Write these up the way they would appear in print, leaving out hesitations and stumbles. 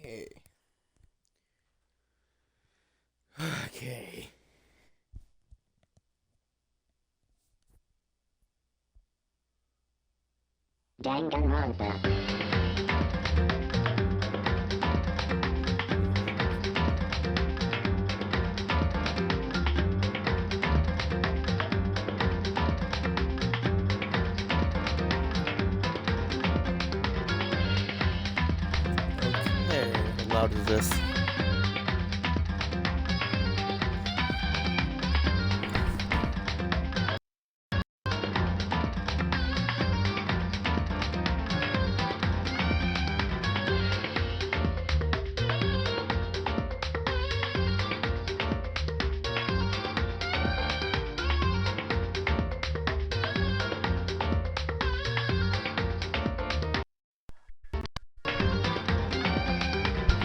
Okay. Okay. Danganronpa. Okay. How loud is this?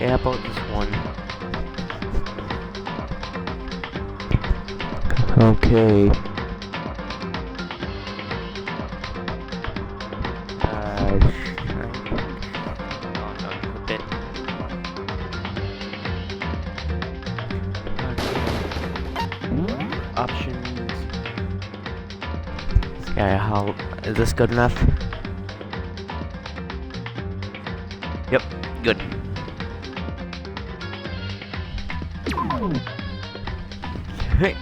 Yeah, about this one. Okay. A bit. Options. Yeah, how is this good enough? Yep, good. Okay.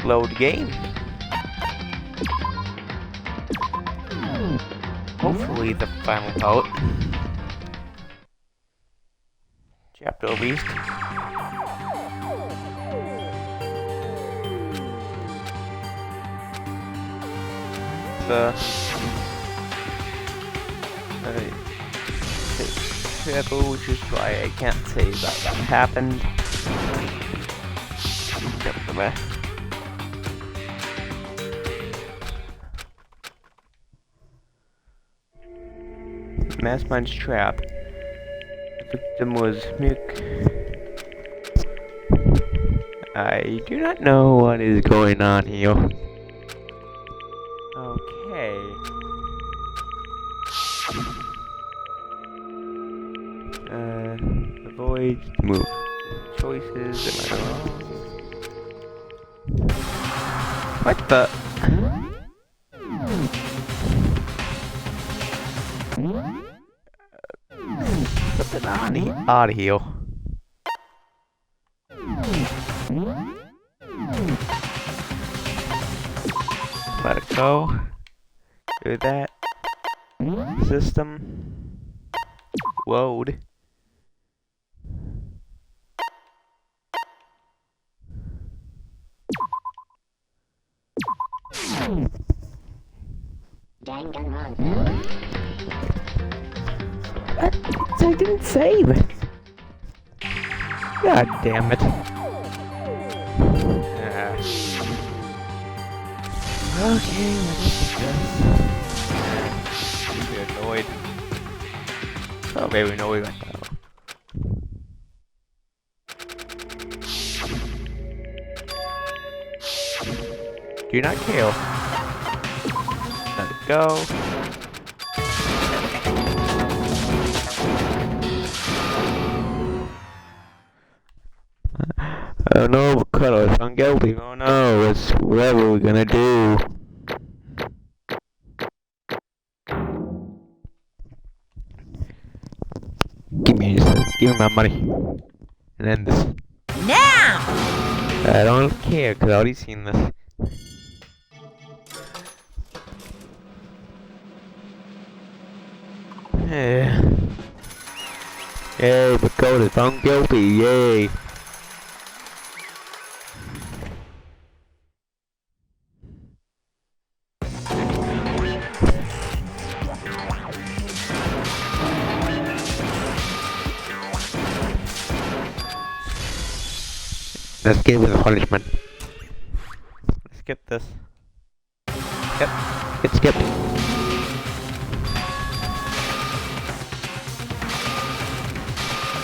Load game. Hopefully the final bout. Chapter at least. Chapter, which is why I can't say that happened. Mastermind's trap. The victim was Mick. I do not know what is going on here. Okay. Avoid move. Choices. Am I wrong? What the? Something out of here. Let it go. Do that. System. Load. Danganronpa. I didn't save. God damn it. Okay, let's just... You're annoyed. Oh, maybe we know we got that. Do not kill. Let it go. Oh no, Carlos, I'm guilty. Oh no, it's whatever we're gonna do. Give me my money. And end this. Now! I don't care, cause I already seen this. Yeah. Yay, but Cody found guilty, yay. Let's give it a punishment. Skip this. Yep, it's skipped.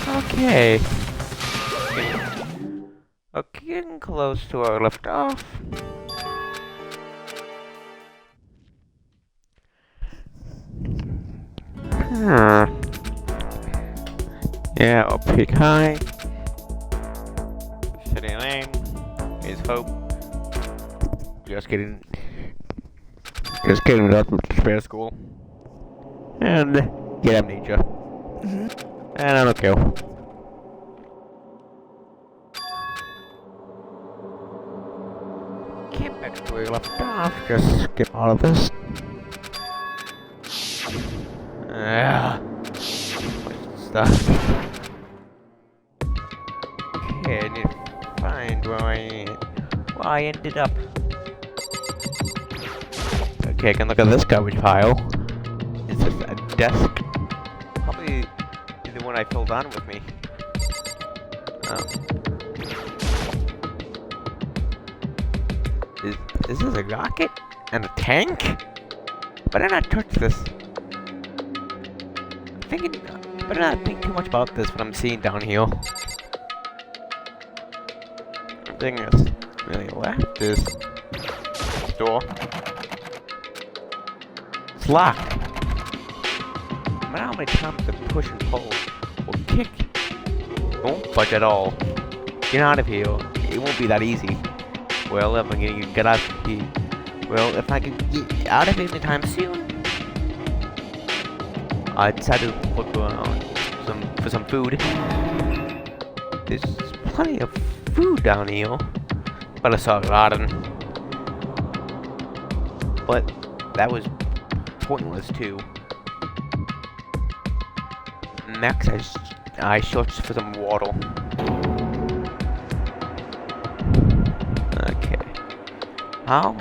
Okay. Okay, getting close to our left off. Yeah, I'll peak high. City lane. Is hope. Just kidding. Just kidding, that's spare school. And get amnesia. And I don't care. Get back to where you left off. Just skip all of this. Yeah. Stuff. Okay, I need to find where I ended up. Okay, I can look at this garbage pile. Is this a desk? Probably the one I filled on with me. Is this a rocket? And a tank? Better not touch this. Better not think too much about this, what I'm seeing down here. The thing that's really left is this door. It's locked. No matter how many times I push and pull or kick, it won't budge at all. Get out of here. It won't be that easy. Well, if I'm gonna get out of here, well, if I can get out of here anytime soon, I decided to look around for some food. There's plenty of food down here, but I saw rotten. But that was pointless too. Next, I searched for some water. Okay. How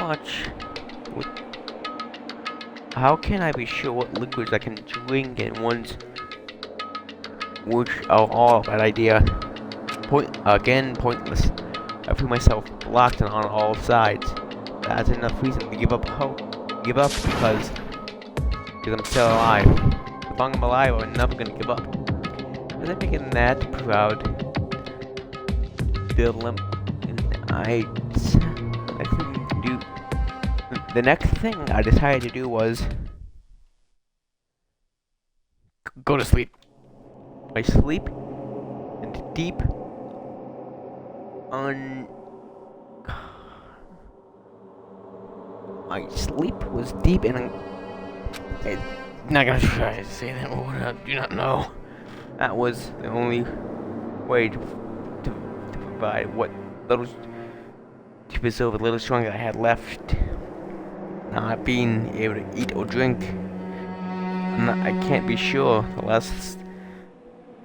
can I be sure what liquids I can drink and ones which are all a bad idea? Pointless. I put myself blocked on all sides. That's enough reason to give up hope. Give up because I'm still alive. As long as I'm alive, I'm never gonna give up. And I'm making that proud. The next thing I decided to do was go to sleep. I sleep into deep my sleep was deep and I'm not gonna try to say that word. I do not know. That was the only way to provide what little little strength I had left. Not being able to eat or drink. I can't be sure. The last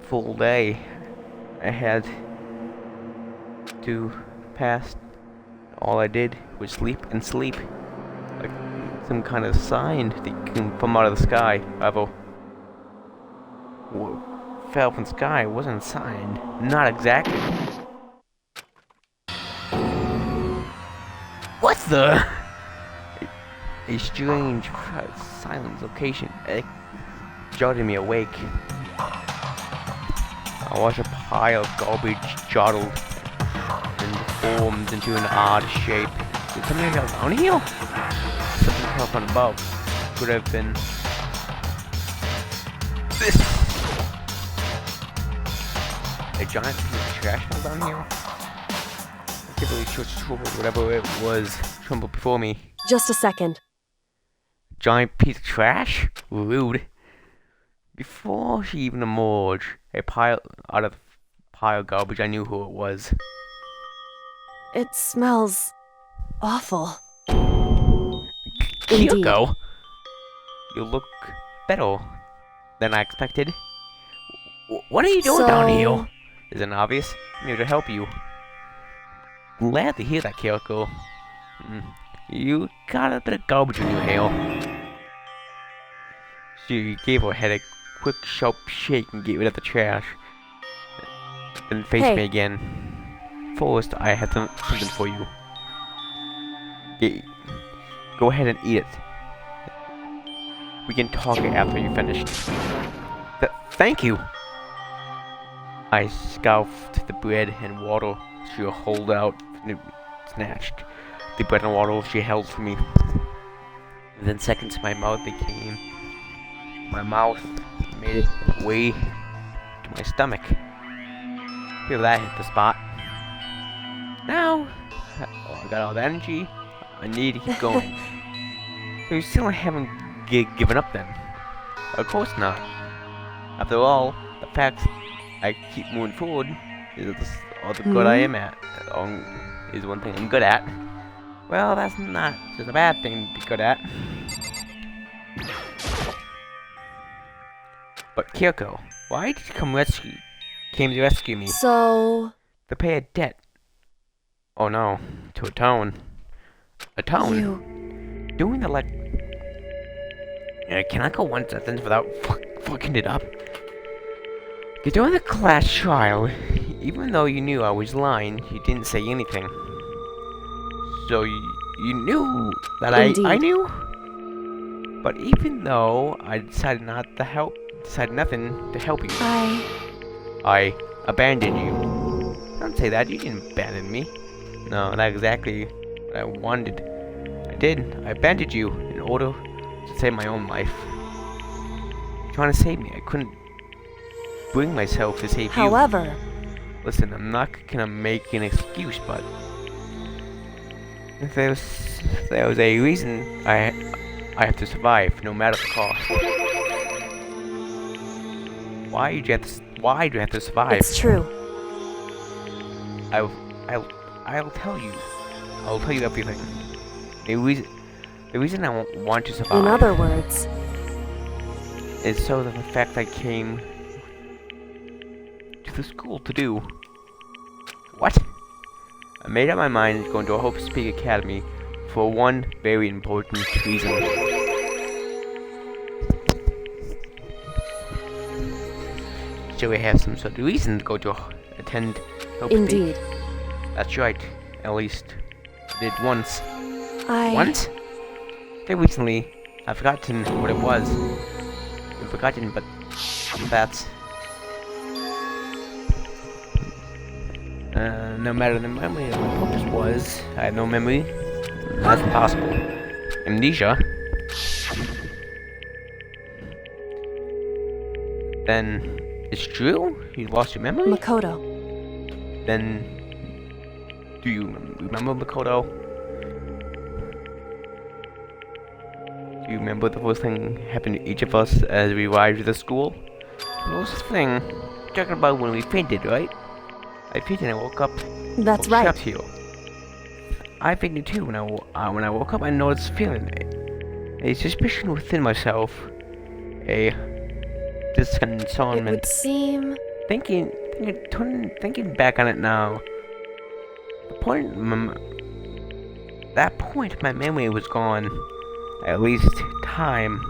full day I had to pass. All I did was sleep and sleep. Like some kind of sign that came from out of the sky. However, what fell from the sky wasn't a sign. Not exactly. What the? A strange, silent location. It jolted me awake. I watched a pile of garbage jottled and formed into an odd shape. Did something go down here? Something fell from above. Could have been this. A giant piece of trash fell down here. I can't believe whatever it was trembled before me. Just a second. Giant piece of trash? Rude. Before she even emerged, out of the pile of garbage, I knew who it was. It smells awful. Kyoko, you look better than I expected. What are you doing down here? Isn't it obvious? I'm here to help you. Glad to hear that, Kyoko. You got a bit of garbage in your hair. She gave her head a quick, sharp shake and get rid of the trash. Then faced me again. First, I had something for you. Go ahead and eat it. We can talk after you finished. Thank you! I scoffed the bread and water she held out and snatched the bread and water she held for me. Within seconds, my mouth made its way to my stomach. Feel that hit the spot. Now, I got all the energy I need to keep going. So you still haven't given up then? Of course not. After all, the fact I keep moving forward is all the good I am at. Is one thing I'm good at. Well, that's not just a bad thing to be good at. But Kyoko, why did you came to rescue me? So... To pay a debt. Oh no, to atone. Atone? You... Doing the can I go one sentence without fucking it up? You're doing the class trial. Even though you knew I was lying, you didn't say anything. So you knew that I knew? But even though I decided not to help, decided nothing to help you. I abandoned you. Don't say that, you didn't abandon me. No, not exactly what I wanted. I did. I abandoned you in order to save my own life. You're trying to save me. I couldn't bring myself to save you. However... Listen, I'm not gonna make an excuse, but... If there was a reason, I have to survive, no matter the cost. Why do you have to survive? It's true. I'll tell you. I'll tell you everything. The reason I want to survive. In other words, is so that the fact I came to the school to do. What? I made up my mind to go into a Hope Speak Academy for one very important reason. So we have some sort of reason to go to attend Hope indeed. Speak. That's right. At least I did once. Once? Very recently. I've forgotten what it was. I've forgotten, but that's... no matter the memory of my purpose was, I have no memory. That's impossible. Amnesia? Then, it's true? You lost your memory? Makoto. Then, do you remember Makoto? Do you remember the first thing happened to each of us as we arrived at the school? The first thing, talking about when we fainted, right? I fainted and I woke up. That's right. Here. I fainted too. When I woke up, I noticed feeling a suspicion within myself, a disconcernment. It would seem. Thinking back on it now, that point, my memory was gone. At least time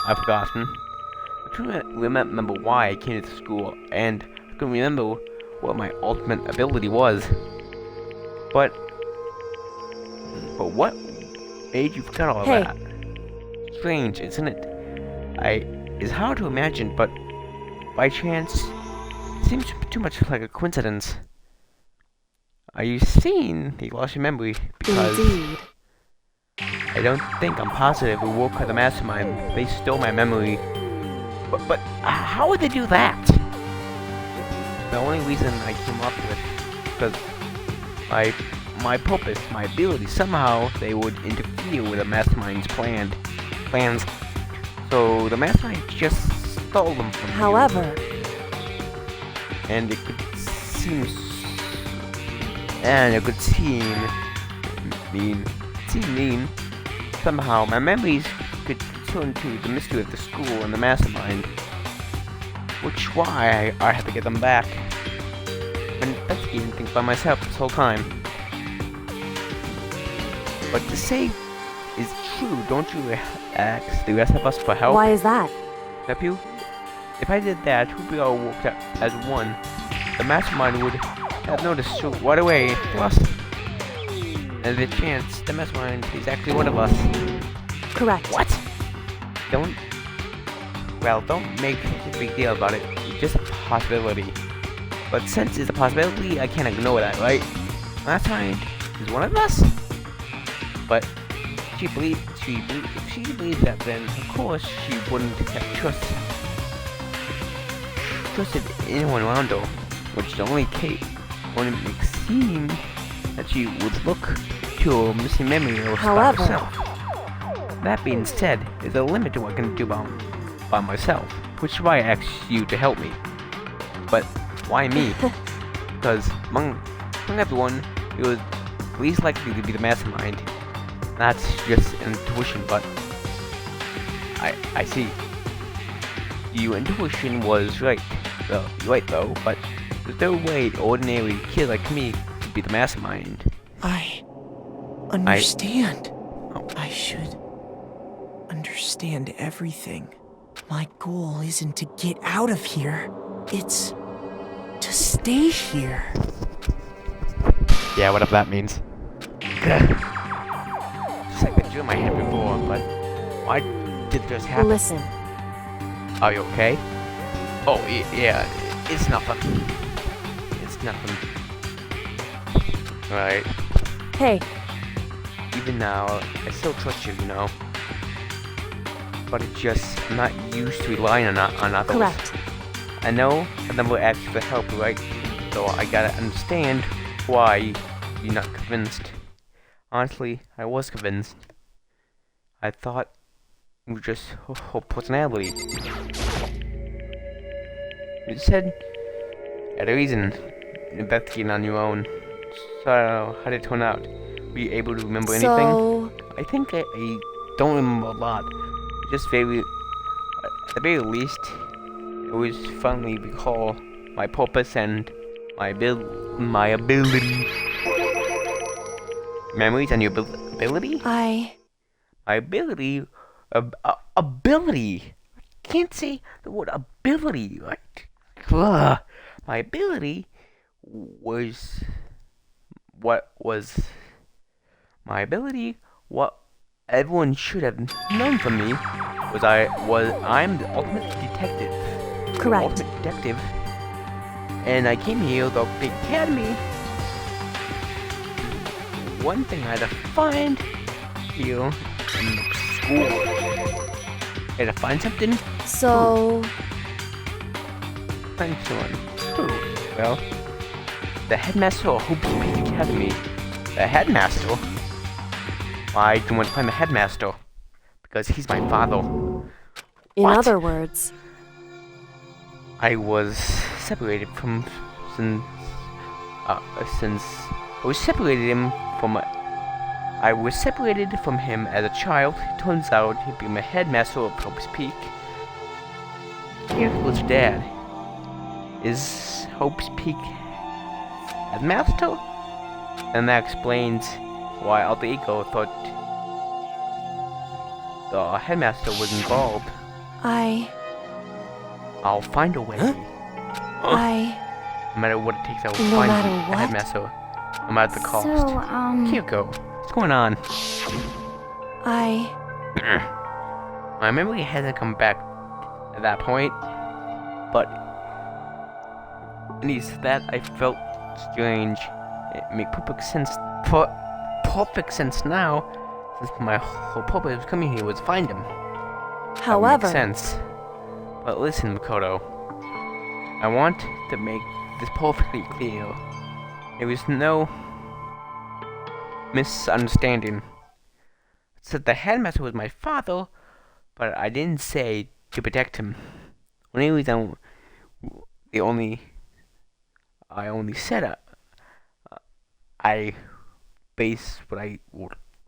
I've forgotten. I couldn't remember why I came to the school, and I couldn't remember what my ultimate ability was. But what made you forget all of that? Strange, isn't it? It's hard to imagine, but by chance, it seems too much like a coincidence. Are you saying you lost your memory because... Indeed. I don't think I'm positive who woke up the mastermind. They stole my memory. But how would they do that? The only reason I came up with, because my purpose, my ability, somehow they would interfere with the mastermind's plans. So the mastermind just stole them from However, you. And it could seem mean. Somehow my memories could turn to the mystery of the school and the mastermind. Which why I have to get them back. I've been investigating things by myself this whole time. But to say is true, don't you ask the rest of us for help? why is that? Help you? If I did that, we all worked out as one. The mastermind would have noticed so right away to us. And the chance, the mastermind is actually one of us. Correct. What? Don't make a big deal about it. It's just a possibility. But since it's a possibility, I can't ignore that, right? Mastermind is one of us? But if she believes that, then of course she wouldn't have trust. trusted anyone around her, which only Kate only makes seem that she would look to a missing memory or spot However- herself. That being said, there's a limit to what I can do by myself, which is why I asked you to help me. But why me? Because among everyone, it was least likely to be the mastermind. That's just intuition, but I see. Your intuition was right. Well, you're right though, but there's no way an ordinary kid like me could be the mastermind. I understand. Oh. I should understand everything. My goal isn't to get out of here. It's to stay here. Yeah, whatever that means. Just like the dream I had before, but why did this happen? Listen. Are you okay? Oh, yeah, it's nothing. It's nothing. Right. Hey, Even now, I still trust you, you know. But it's just, I'm not used to relying on others. correct. I know I never asked for help, right? So I gotta understand why you're not convinced. Honestly, I was convinced. I thought it was just her personality. You said you had a reason investigating on your own. So how did it turn out? Were you able to remember anything? So, I think I don't remember a lot. Just very, at the very least, it was finally recall my purpose and my ability. Memories and your ability? I... My ability, ability. I can't say the word ability. Right? Ugh. My ability was what was my ability. What everyone should have known from me I'm the ultimate detective. Correct. Ultimate detective. And I came here to the academy. One thing I had to find here in the school. I had to find something. So... Find someone. Who? Well, the headmaster of Hope's Peak Academy. The headmaster? Why do you want to find the headmaster? Because he's my father. In What? other words, I was separated from since I was separated from him as a child. It turns out he became a headmaster of Hope's Peak. Careful's dad is Hope's Peak headmaster, and that explains why Alter Ego thought the headmaster was involved. I'll find a way. Huh? No matter what it takes, I will No find matter the what? headmaster. No matter the cost. So, Kyoko, what's going on? My memory hasn't come back at that point, but when he said that, I felt strange. It made perfect sense. Perfect sense now, since my whole purpose of coming here was to find him. however, That makes sense. But listen, Makoto. I want to make this perfectly clear. There was no misunderstanding. I said the headmaster was my father, but I didn't say to protect him. Only reason I only said I based what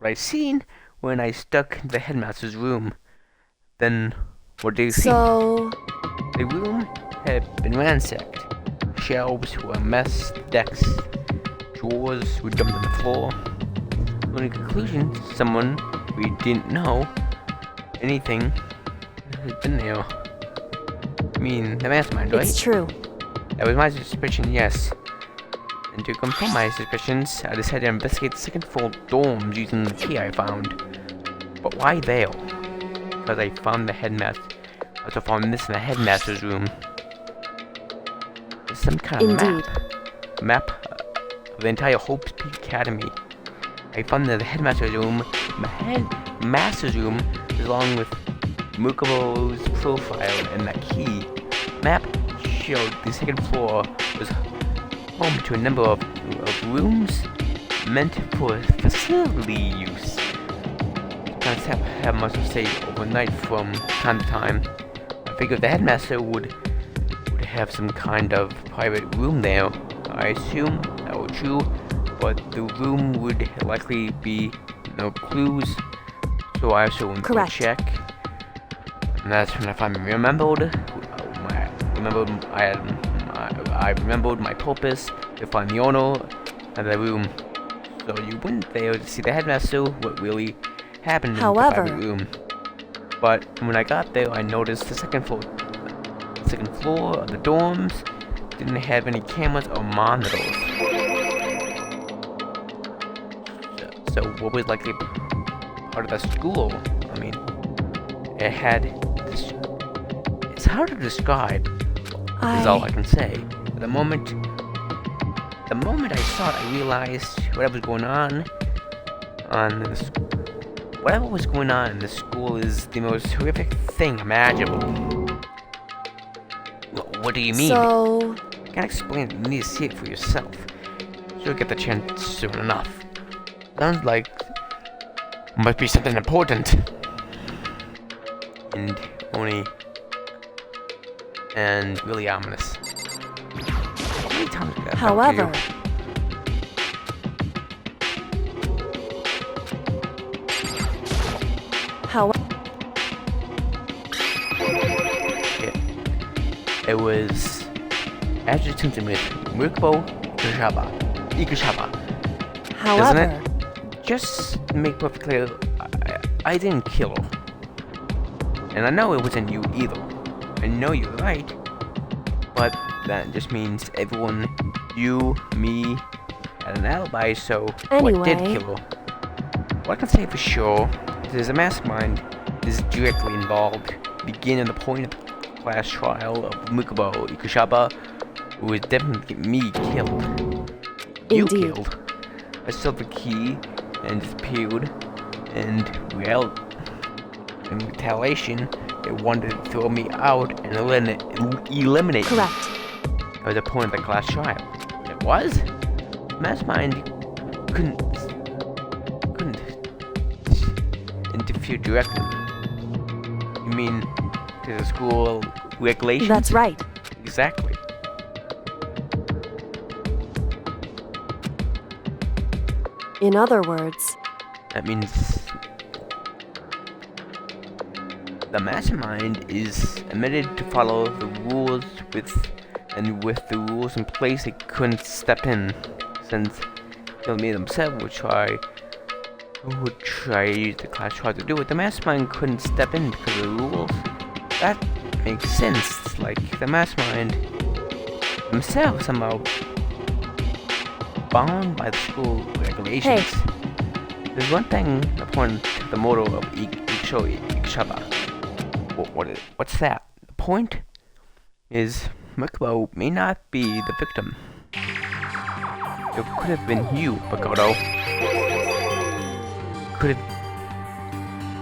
I seen when I stuck in the headmaster's room. Then what did you see? so... The room had been ransacked. Shelves were a mess, decks, drawers were dumped on the floor. In conclusion, someone we didn't know anything had been there. I mean, the mastermind, right? It's true. That was my suspicion, yes. And to confirm my suspicions, I decided to investigate the second floor dorms using the key I found. But why there? Because I found the headmaster. I also found this in the headmaster's room. There's some kind of Indeed. map of the entire Hope's Peak Academy. I found the headmaster's room, my headmaster's room, along with Mukobo's profile and that key. Map showed the second floor was home to a number of rooms meant for facility use. Parents have must have stayed overnight from time to time. I figured the headmaster would have some kind of private room there. I assume that was true, but the room would likely be no clues, so I also went to check. And that's when I finally remembered. I remembered my purpose to find the owner of the room. So you went there to see the headmaster, what really happened in the private room. But when I got there, I noticed the second floor of the dorms didn't have any cameras or monitors. So what was likely part of the school? I mean, it had this. It's hard to describe. Is all I can say. But the moment I saw it, I realized whatever was going on this. Whatever was going on in the school is the most horrific thing imaginable. What do you mean? So... I can't explain it. You need to see it for yourself. You'll get the chance soon enough. Sounds like must be something important. And really ominous. How many times did that happen to you? It was adjutant with Mukbo Ikushaba. However, Isn't it? Just to make perfectly clear, I didn't kill her. And I know it wasn't you either. I know you're right. But that just means everyone, you, me, had an alibi, so what did kill her? What I can say for sure is a mastermind is directly involved, beginning the point of the class trial of Mukubo Ikushaba, who was definitely me killed. You killed. I stole the key and disappeared, and in retaliation, they wanted to throw me out and eliminate me. Correct. That was the point of the class trial. It was? Mastermind couldn't interfere directly. You mean to the school regulations? That's right. Exactly. In other words, that means the mastermind is admitted to follow the rules with the rules in place, it couldn't step in, since me themselves would try to use the class trial to do it. The mastermind couldn't step in because of the rules. That makes sense. Like the mastermind themselves somehow bound by the school regulations. Hey. There's one thing upon the motto of Ikshaba. What's that? The point is Mukubo may not be the victim. It could have been you, Makoto.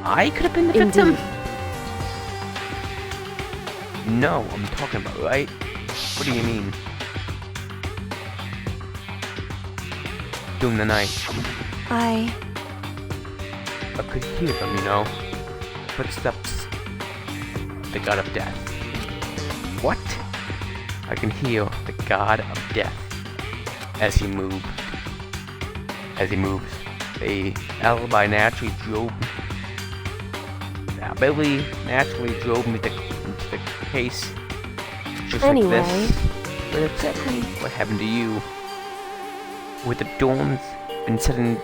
I could have been the victim? No, I'm talking about, right? What do you mean? During the night. I could hear them, you know. Footsteps. The god of death. What? I can hear the god of death as he moves. The alibi naturally drove me into the case just like this. But exactly what happened to you. With the dorms and suddenly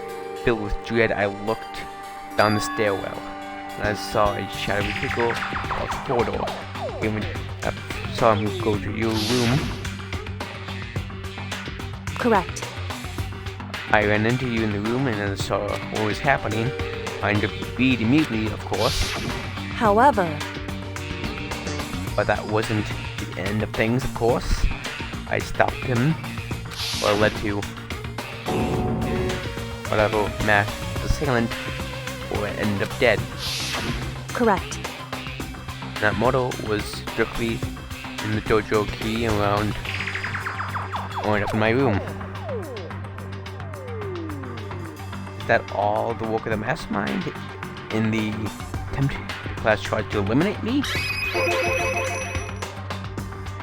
filled with dread, I looked down the stairwell and I saw a shadowy figure of corridor. I saw him go to your room. correct. I ran into you in the room and I saw what was happening. I intervened immediately, of course. However, But that wasn't the end of things, of course. I stopped him, what led to whatever mass assailant or end up dead. correct. That motto was strictly and the dojo key around. Going up in my room. Is that all the work of the mastermind? In the attempt the class tried to eliminate me?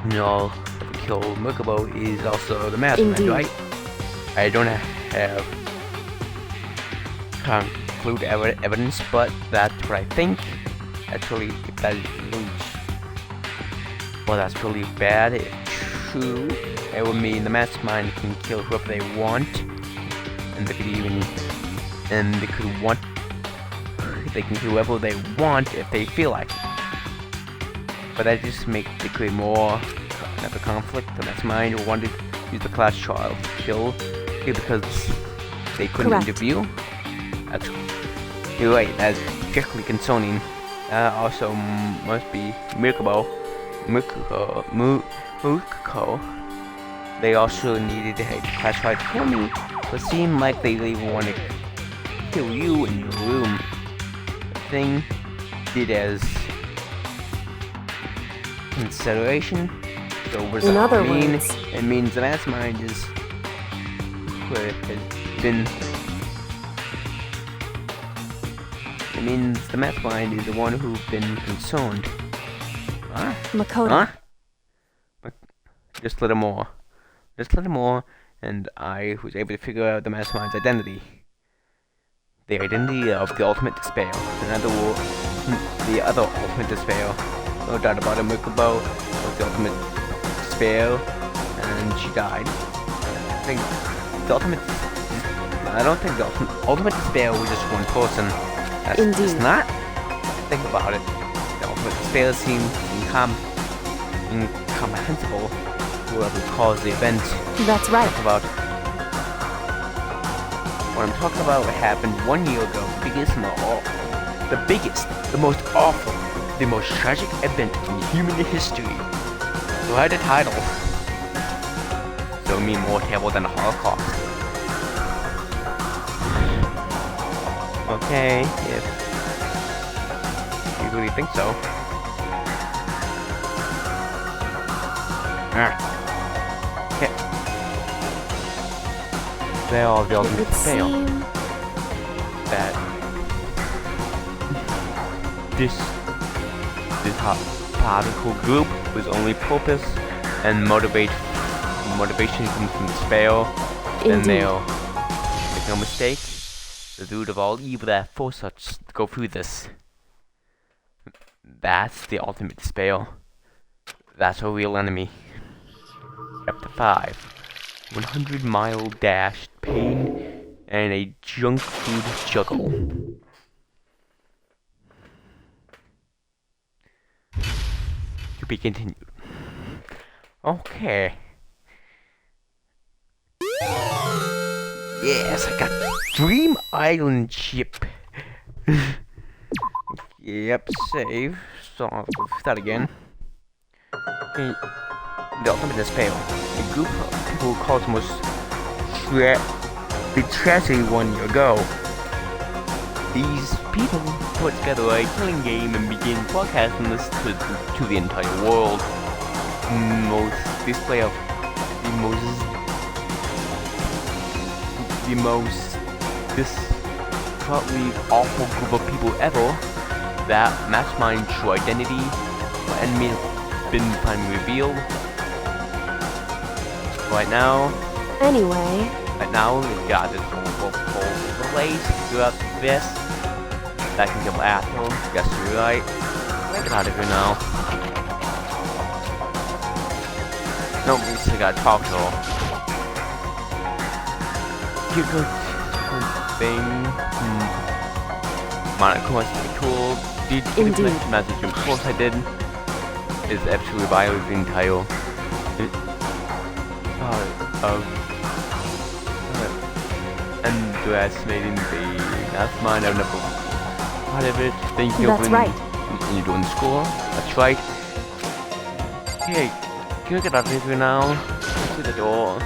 No, the kill Merkabo is also the mastermind, Indeed. right? I don't have conclude evidence, but that's what I think. Actually, if that is really, well, that's really bad. If true, it would mean the mastermind can kill whoever they want, and they could even, and they could want, they can kill whoever they want if they feel like it. But that just makes it create more of a conflict. The mastermind wanted to use the class trial to kill you because they couldn't Correct. interview. That's, you're right, that's particularly concerning. Also must be Mukako. They also needed to class trial to kill me, but it seemed like they even want to kill you in your room. The thing did as consideration. So what does In that other mean? words- It means the mastermind is has been. It means the mastermind is the one who's been concerned. Huh? Makoto. Huh? Just a little more. Just a little more, and I was able to figure out the mastermind's identity. The identity of the ultimate despair. In other words, the other ultimate despair. No doubt about it, Mukabo was the ultimate despair, and she died. I think the ultimate. I don't think the ultimate despair was just one person. That's Indeed. It's not. Think about it. The ultimate despair seems incomprehensible. Whoever caused the event. That's right. What I'm talking about happened 1 year ago. The biggest, the most awful, the most tragic event in human history. So I had a title. So me more terrible than the Holocaust. Okay, if you really think so. Alright. Okay. They all the It ultimate would fail. seem That this particle group was only purpose and motivation comes from despair, and Indeed. they'll make no mistake, the root of all evil that forced us to go through this. That's the ultimate despair. That's our real enemy. Chapter 5. 100-mile dash, pain, and a junk food juggle. To be continued. Okay. Yes, I got Dream Island chip. Yep, save. So, start again. Okay. The ultimate despair. A group of people caused most the tragedy 1 year ago. These people put together a killing game and began broadcasting this to the entire world. Display of the most this probably awful group of people ever. That mastermind true identity and been finally revealed. Right now, we got this whole place throughout this. That can kill Apple. Guess you're right. Get out of here now. Nope, we still gotta talk to her. You go thing. Monica wants to be cool. Did you get a message? Of course I did. It's absolutely violating the entire underestimating the mastermind. I've never part of it. Thank you. That's right. And you're doing school. That's right. Hey, can you get out of here now? To the door.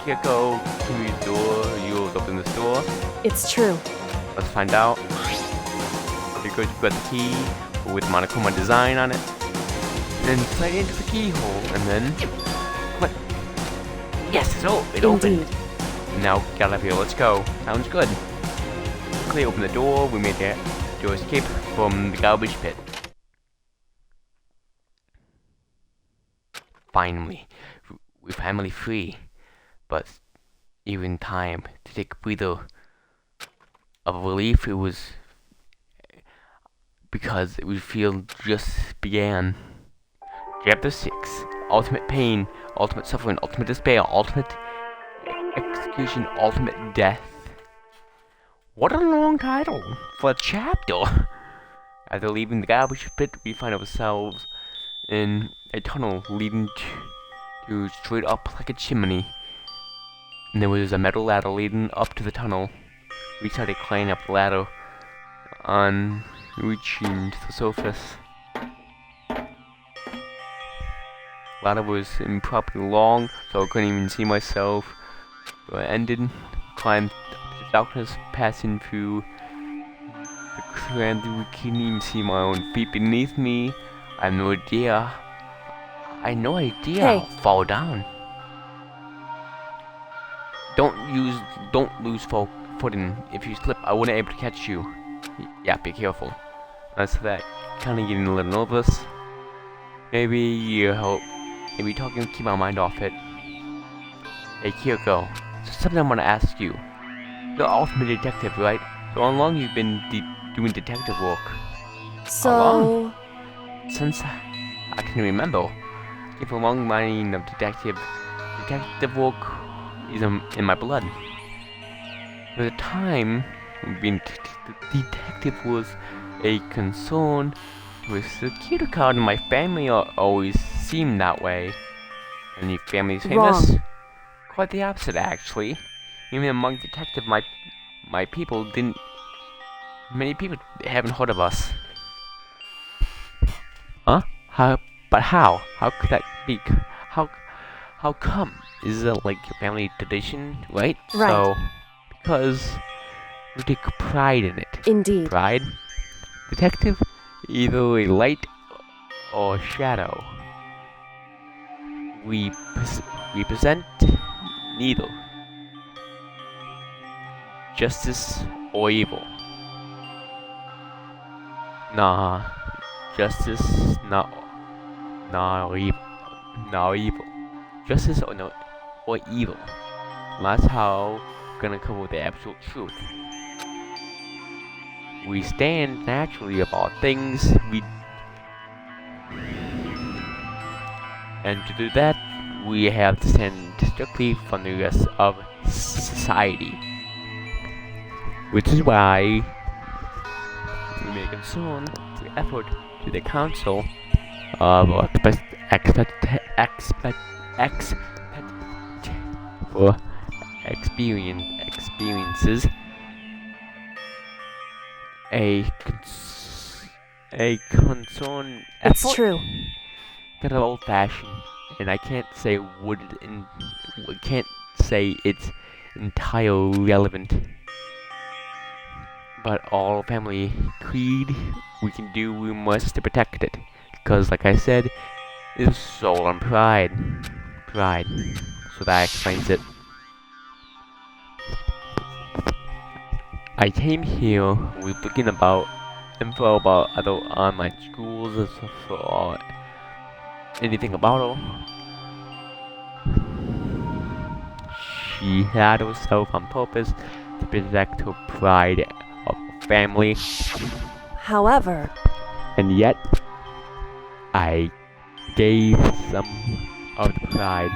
Kyoko, to the door. You open this door. It's true. Let's find out. Because you've got the key with Monokuma design on it. then slide into the keyhole, and then... What? Yes, it opened. Indeed. Now, get out of here, let's go. Sounds good. Quickly open the door, we made the door escape from the garbage pit. Finally, we're finally free. But even time to take a breather of relief, it was because we feel just began. Chapter 6. Ultimate pain, ultimate suffering, ultimate despair, ultimate execution, ultimate death. What a long title for a chapter! After leaving the garbage pit, we find ourselves in a tunnel leading to straight up like a chimney. And there was a metal ladder leading up to the tunnel. We started climbing up the ladder on reaching to the surface. Ladder was improperly long, so I couldn't even see myself. So I ended, climbed up the darkness, passing through the crammed. We couldn't even see my own feet beneath me. I have no idea. Hey. I'll fall down. Don't lose footing. If you slip, I wouldn't able to catch you. Yeah, be careful. That's that. Kinda getting a little nervous. Maybe talking to keep my mind off it. Hey, Kyoko. So something I want to ask you. You're ultimate detective, right? So how long you've been doing detective work? So, Since I can remember. If a long line of detective work is in my blood. At the time, being detective was a concern. With the security card in my family always seemed that way. And your family's famous? Wrong. Quite the opposite, actually. Even among detective, my people didn't. Many people haven't heard of us. Huh? But how? How could that be? How come? Is it like your family tradition, right? Right. So, because we take pride in it. indeed. Pride? Detective? Either a light or shadow. We present neither. Justice or evil. Nah. Justice, nah evil. No evil. Justice or evil. That's how we're gonna come with the absolute truth. We stand naturally about things and to do that, we have to stand strictly from the rest of society. Which is why we make concern the effort to the council of experiences a concern It's effort. true. Kind of old-fashioned, and I can't say it's entirely relevant. But all family creed we can do, we must to protect it, because like I said, it's soul and pride. So that explains it. I came here with looking about info about other online schools or anything about her. She had herself on purpose to protect her pride of her family, However, and yet I gave some of the pride.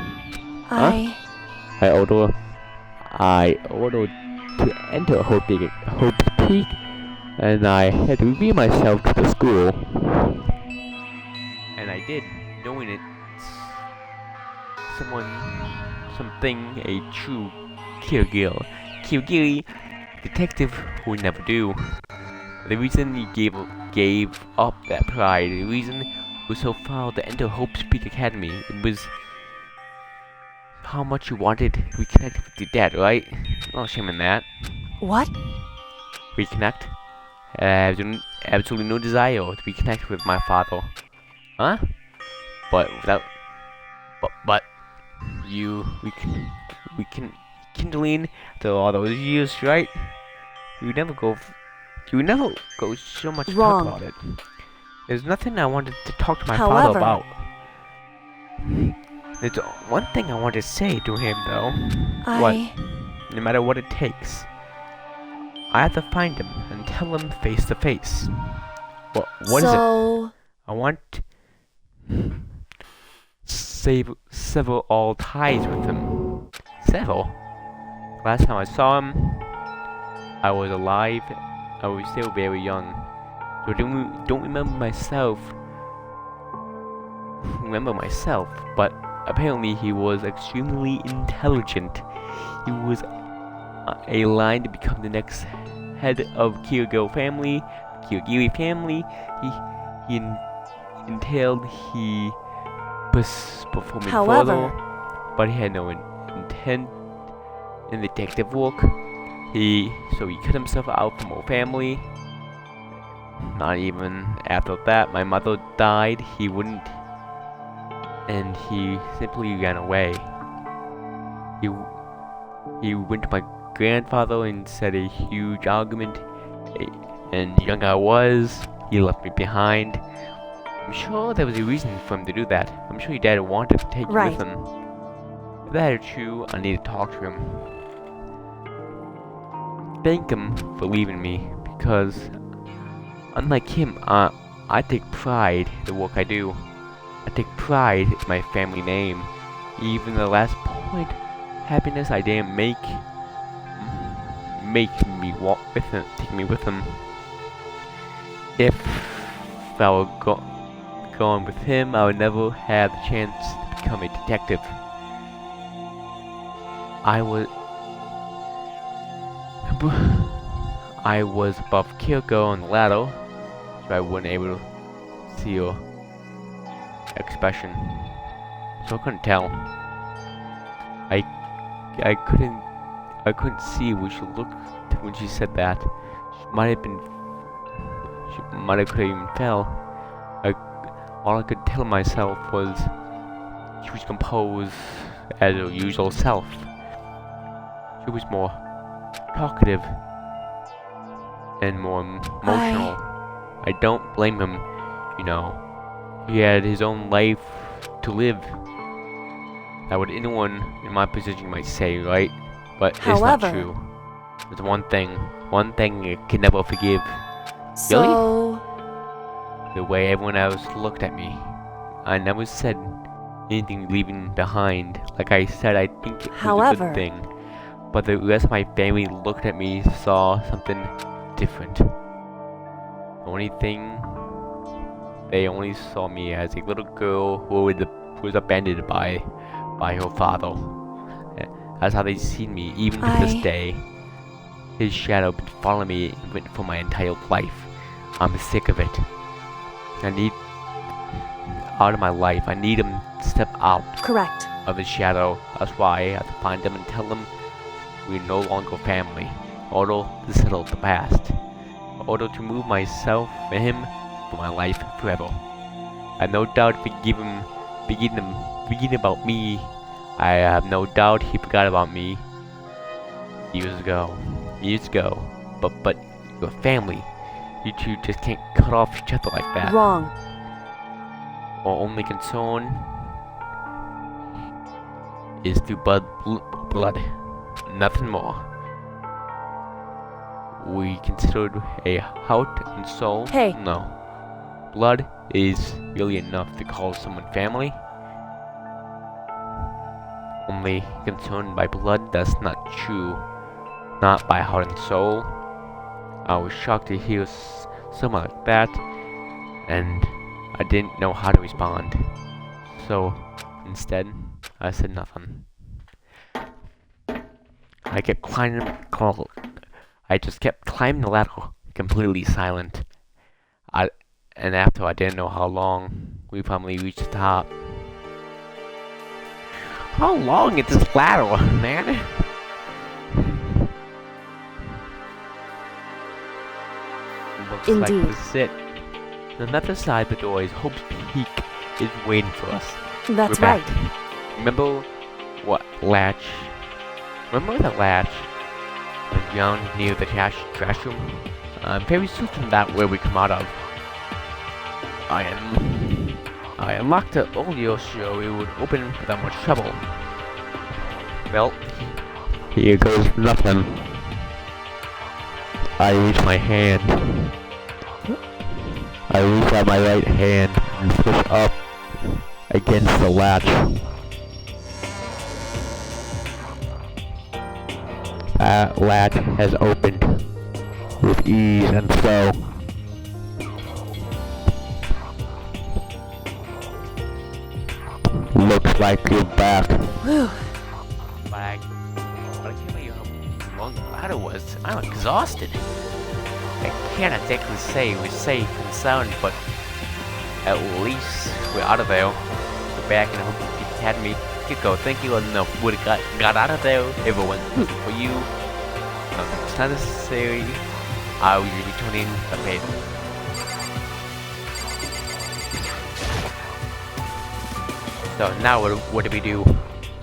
I ordered to enter Hope's Peak, and I had to reveal myself to the school. And I did, knowing it's something a true Kirigiri detective would never do. The reason he gave up that pride, the reason was so far to enter Hope's Peak Academy, it was how much you wanted to reconnect with your dad, right? No shame in that. what? Reconnect? Absolutely no desire to reconnect with my father. Huh? but without, but we can kindling after all those years, right? You never go, you never go so much talk Wrong. about it. There's nothing I wanted to talk to my However, father about. There's one thing I want to say to him though. What? No matter what it takes. I have to find him and tell him face to face. What is it? So, I want to sever all ties with him. Sever? Last time I saw him, I was alive. I was still very young. So I don't remember myself. But apparently he was extremely intelligent. He was a line to become the next head of Kyogo family, Kyogiri family. He entailed he performing however, further, but he had no intent in detective work. So he cut himself out from our family. Not even after that, my mother died. He wouldn't, and he simply ran away. He went to my grandfather and said a huge argument, and young I was, he left me behind. I'm sure there was a reason for him to do that. I'm sure your dad wanted to take you Right. with him. If that is true, I need to talk to him. Thank him for leaving me, because unlike him, I take pride in the work I do. I take pride in my family name. Even the last point happiness I didn't make me walk with him, take me with him. If I were gone with him, I would never have the chance to become a detective. I was above Kyoko on the ladder, so I wasn't able to see her expression. So I couldn't tell. I couldn't see what she looked when she said that. She might have could have even fell. All I could tell myself was she was composed as her usual self. She was more talkative and more emotional. I don't blame him, you know. He had his own life to live. That what anyone in my position might say, right? But it's not However, true. There's one thing I can never forgive. so, The way everyone else looked at me. I never said anything leaving behind. Like I said, I think it was a However, good thing. But the rest of my family looked at me, saw something different. The only thing, they only saw me as a little girl who was abandoned by her father. That's how they seen me, even to this day. His shadow been following me for my entire life. I'm sick of it. I need out of my life. I need him to step out correct. of his shadow. That's why I have to find him and tell him we're no longer family. In order to settle the past. In order to move myself and him for my life forever. I have no doubt forgetting about me. I have no doubt he forgot about me years ago. But your family, you two just can't cut off each other like that. Wrong. Our only concern is through blood, nothing more. We considered a heart and soul. Hey. No. Blood is really enough to call someone family. Only concerned by blood, that's not true. Not by heart and soul. I was shocked to hear someone like that, and I didn't know how to respond. So, instead, I said nothing. I just kept climbing the ladder, completely silent. And after I didn't know how long, we finally reached the top. How long is this ladder, man? Looks like Indeed. this is it. On the other side of the door is Hope's Peak is waiting for us. That's We're right. back. Remember what latch? Remember the latch on the ground near the trash room? I'm very certain that where we come out of. I unlocked it earlier so it would open without much trouble. Well, here goes nothing. I reach my hand. I reach out my right hand and push up against the latch. That latch has opened with ease and flow. Looks like you're back. Whew. But I can't believe how long the ladder was. I'm exhausted. I can't exactly say we're safe and sound, but at least we're out of there. We're back, and I hope you had me. Go. Thank you enough. Would have got out of there if it wasn't for you. It's not necessary. I will be returning the favor. So now what do we do?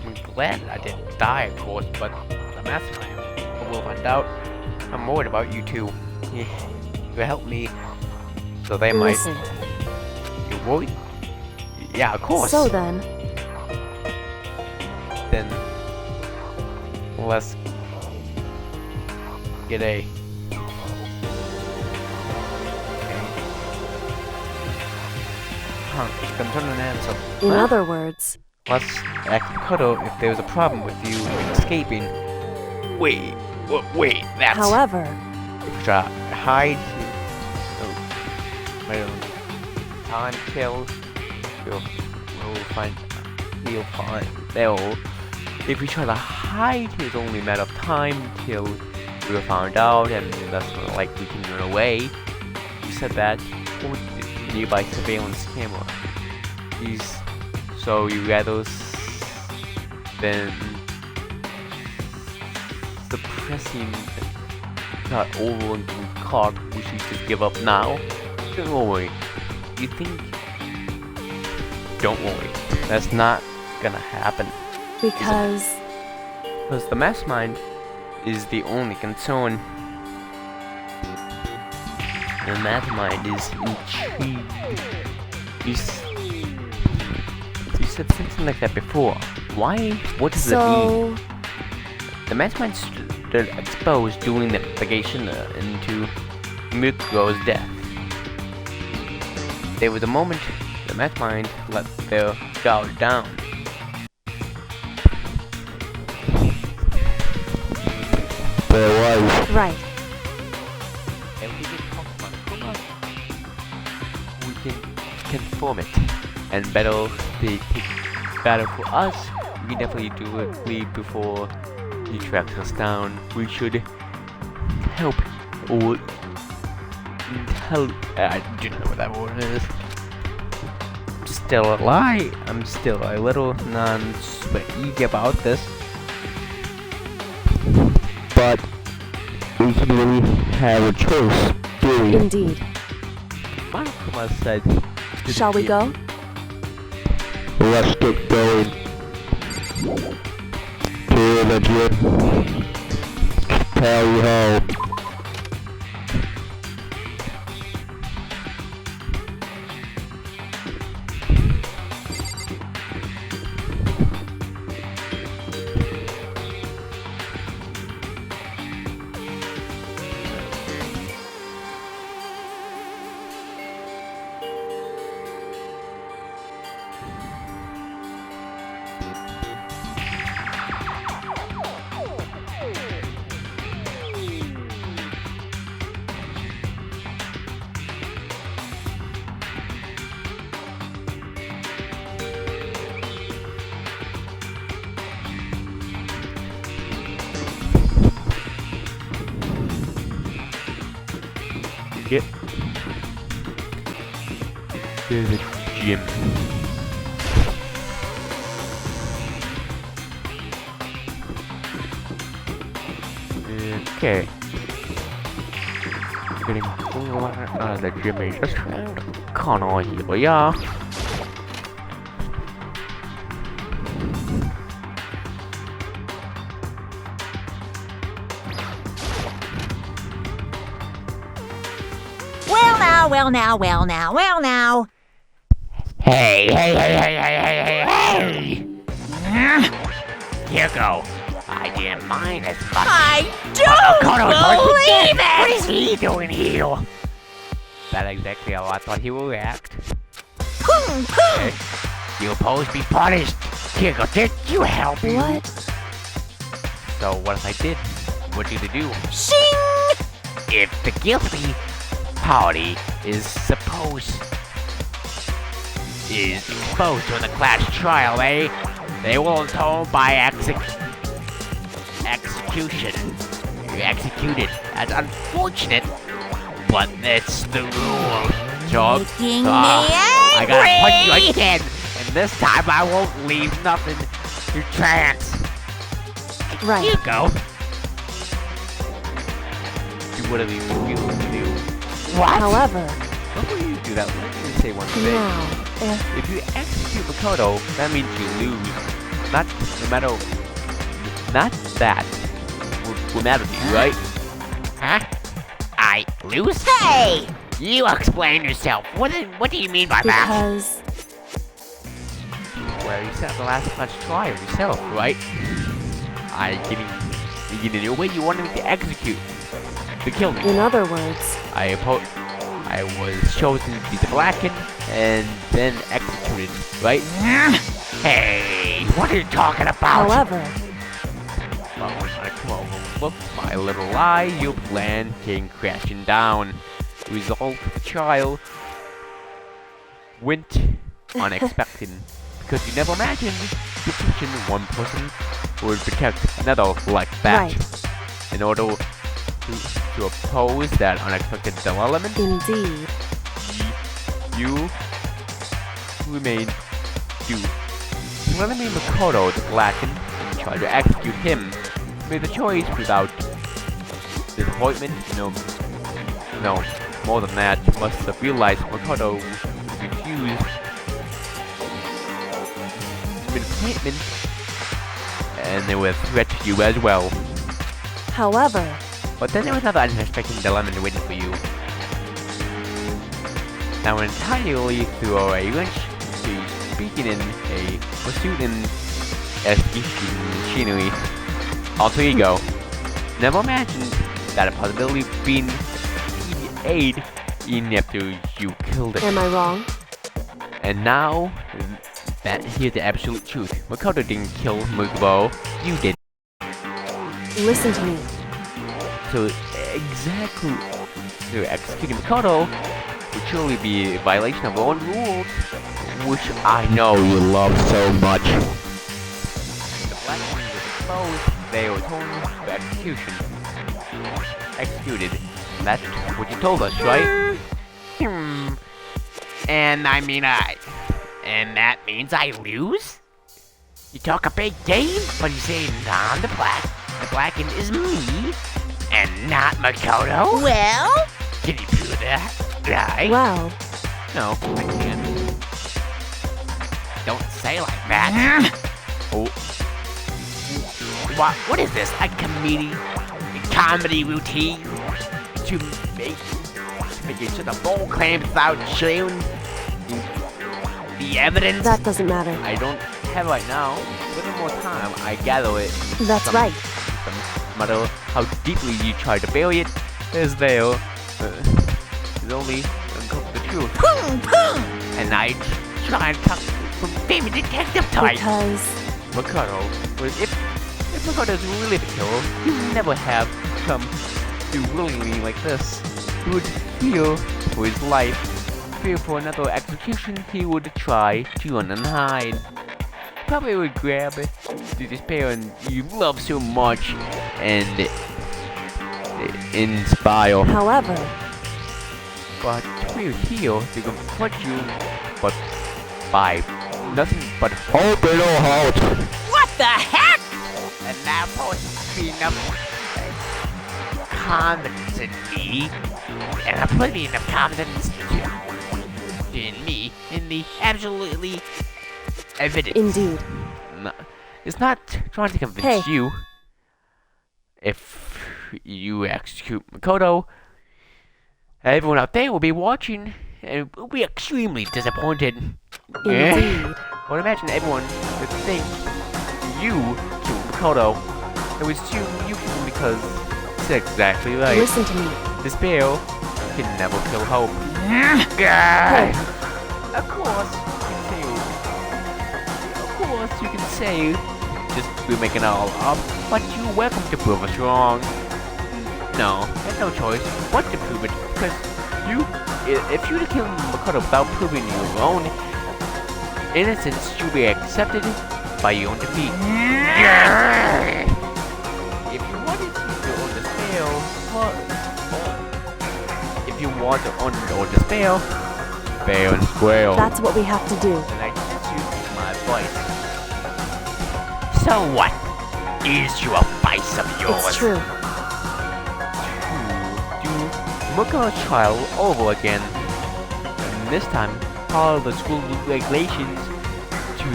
I'm glad I didn't die, of course, but the mastermind will find out. I'm worried about you two. You help me, so they Listen. might. You're worried? Yeah, of course. So then, Let's get a. Control an answer. in other words, Let's act cuddle if there's a problem with you escaping. Wait, that's. however, If we try to hide, wait a time kill. We'll find. They'll. If we try to hide, it's only a matter of time till we're found out, and that's not like we can run away. You said that. Or the nearby surveillance camera. So you rather than suppressing got over and getting caught, we should just give up now. Don't worry. You think? Don't worry. That's not gonna happen. because Because the mastermind is the only concern. The mastermind is intrigued. You said something like that before. Why? What does it mean? so The mastermind stood exposed during the investigation into Mikuro's death. There was a moment the mastermind let their guard down. There was. right. And we can talk about it. We can conform it. And better for us, we can definitely do it leave before he tracks us down. We should help or help. I do not know what that word is. I'm still alive. I'm still a little non-sweaty about this. But we can really have a choice, do we? Indeed. Monokuma said, Shall we go? let's get going to the gym. Tally ho. Get to the gym. Okay. Getting out of the gym is just around the corner here, yeah. well now. Hey! Here go. I didn't mind as much. I don't believe What it! is he doing here? That's exactly how I thought he would react. Boom, boom. You're supposed to be punished. Here go. Did you help me? What? So what if I did? What you to do? Shing! If the guilty party is exposed to the class trial, they will atone by execution. You're executed. That's unfortunate, but that's the rule. So, Making me I gotta punch you angry. again, and this time I won't leave nothing to chance. Right. Here you go. Do whatever you feel to do. What? However, Before you do that, let me say one thing. now, If you execute Makoto, that means you lose. Not that will matter to you, right? Huh? I lose? Hey! You explain yourself. What do you mean by that? because Well, you set up the last class trial yourself, right? I getting in your way. You wanted me to execute, to kill me. in other words, I was chosen to be the Blackened and then executed, right? Hey, what are you talking about? however, Well, when I come overlook my little lie, your plan came crashing down. The result of the trial went unexpected because you never imagined detention one person would protect another like that. Right. In order to oppose that unexpected development, indeed, you remain due. Vladimir Makoto, the Blackened, and tried to execute him, made the choice without disappointment. No, more than that, you must have realized Makoto refused an appointment, and they were a threat to you as well. however, But then there was another unexpected dilemma waiting for you. Now entirely through a wrench, she's speaking in a pursuit in execution machinery. Alter ego. Never imagined that a possibility of being aid even after you killed it. am I wrong? And now, here's the absolute truth. Makoto didn't kill Mukubo, you did. Listen to me. So exactly, so executing Makoto would surely be a violation of our own rules, which I know you love so much. The black one was exposed, they were torn for execution. Executed. That's what you told us, right? And that means I lose? You talk a big game, but you say I'm the blackened is me, and not Makoto? Well? Can you prove that? Right? Well, No, I can't. Don't say like that. Oh. What is this? A comedy routine to make each other bold claims without showing the evidence? that doesn't matter. I don't have right now. With a more time, I gather it. That's right. No matter how deeply you try to bury it, it's there. It's only uncover the truth. Boom, boom. And I try to talk from baby detective type. Because Makoto, if Makoto's really the killer, he would never have come to willingly like this. He would fear for his life, fear for another execution. He would try to run and hide. Probably would grab the despair and you love so much and inspire. however, But we're here to confront you, but by nothing but hope and all heart. What the heck? And now supposed to be enough confidence in me, and I'm putting enough confidence in me, in the absolutely evidence. indeed, No, it's not trying to convince Hey. you. If you execute Makoto, Everyone out there will be watching and will be extremely disappointed. Indeed. Well, imagine everyone would think you killed Makoto. It was you killed him because it's exactly right. Listen to me. Despair can never kill hope. Hey. Of course, you can say, just we're making it all up, but you're welcome to prove us wrong. No, there's no choice but to prove it, because if you'd kill Makoto without proving your own innocence, you'll be accepted by your own defeat. If you wanted to own despair, if you want to own despair, fair and square. That's what we have to do. And I guess you my advice. So what is your advice of yours? It's true. To do Makoto's trial over again. And this time, follow the school regulations to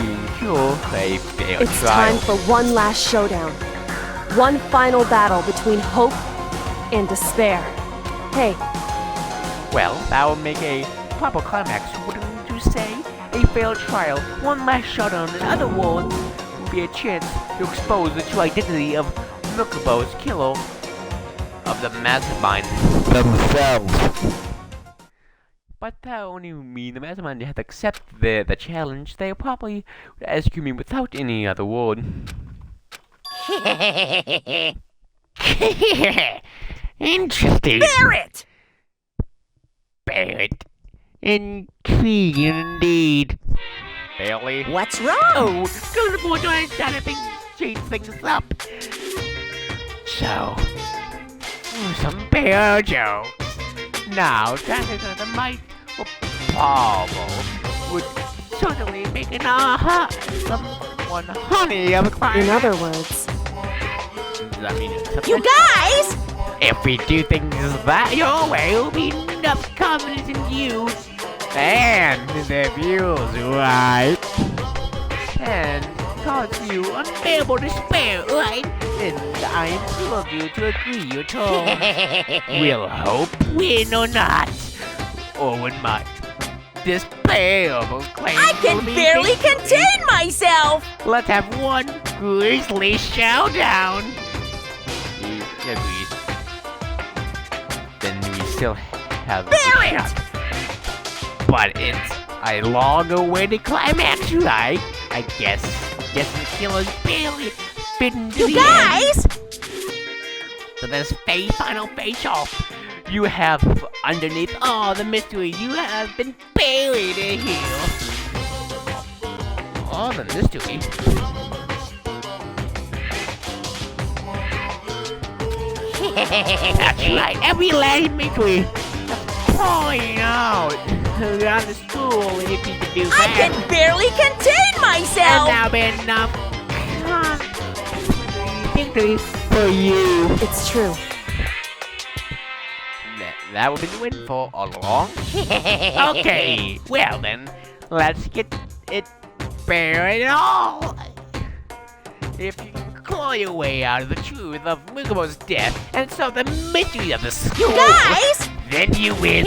ensure a fair It's trial. time for one last showdown. One final battle between hope and despair. Hey, Well, that would make a proper climax, wouldn't you say? A failed trial, one last showdown. In other words, would be a chance to expose the true identity of Makoto's killer of the mastermind themselves. But that only would mean the mastermind had to accept the challenge. They probably would execute me without any other word. Interesting. Barrett! Barrett. Intriguing indeed. Bailey. What's wrong? Oh, go to the board and change things up. So, some bear jokes. Now, translation of the might or Pavel would certainly make an someone honey of a crime. in other words, Does that mean it's You guys! If we do things that your way, will be enough confidence in you and in their views, right? And cause you unbearable despair, right? And I implore you to agree your terms. Will hope win or not? Or when my despair will claim I can to be barely victory? contain myself! Let's have one grisly showdown. You agreed. Then we still have the Barrett! shot. But it's a long-awaited climax, right? I guess the killer's barely bitten to You the guys! end. So this final face-off. You have, underneath all the mystery, you have been buried in here. All the mystery? That's right, every last mystery. Pouring out around the school if you could do I that. can barely contain And myself! now be enough victory for you. it's true. That would be the win for all along. Okay, well then, let's get it buried all. If you can claw your way out of the truth of Mugamo's death and solve the mystery of the school, Guys! then you win.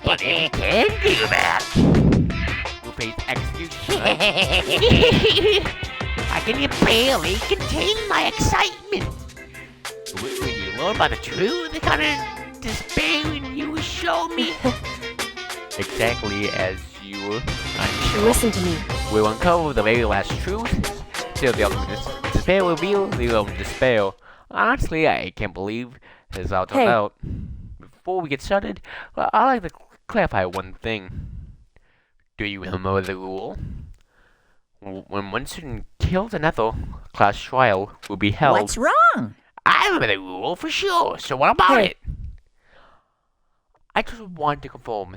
But if you can't do that, you'll face execution. I can barely contain my excitement. When you learn about the truth, the kind of despair you show me. Exactly as you were unsure. Listen to me. We'll uncover the very last truth. Till the ultimate despair reveal the ultimate despair. Honestly, I can't believe this all turned Hey. out. Before we get started, I'd like to clarify one thing. Do you remember the rule? When one student kills another, class trial will be held. What's wrong? I remember the rule for sure, so what about Hey. it? I just want to confirm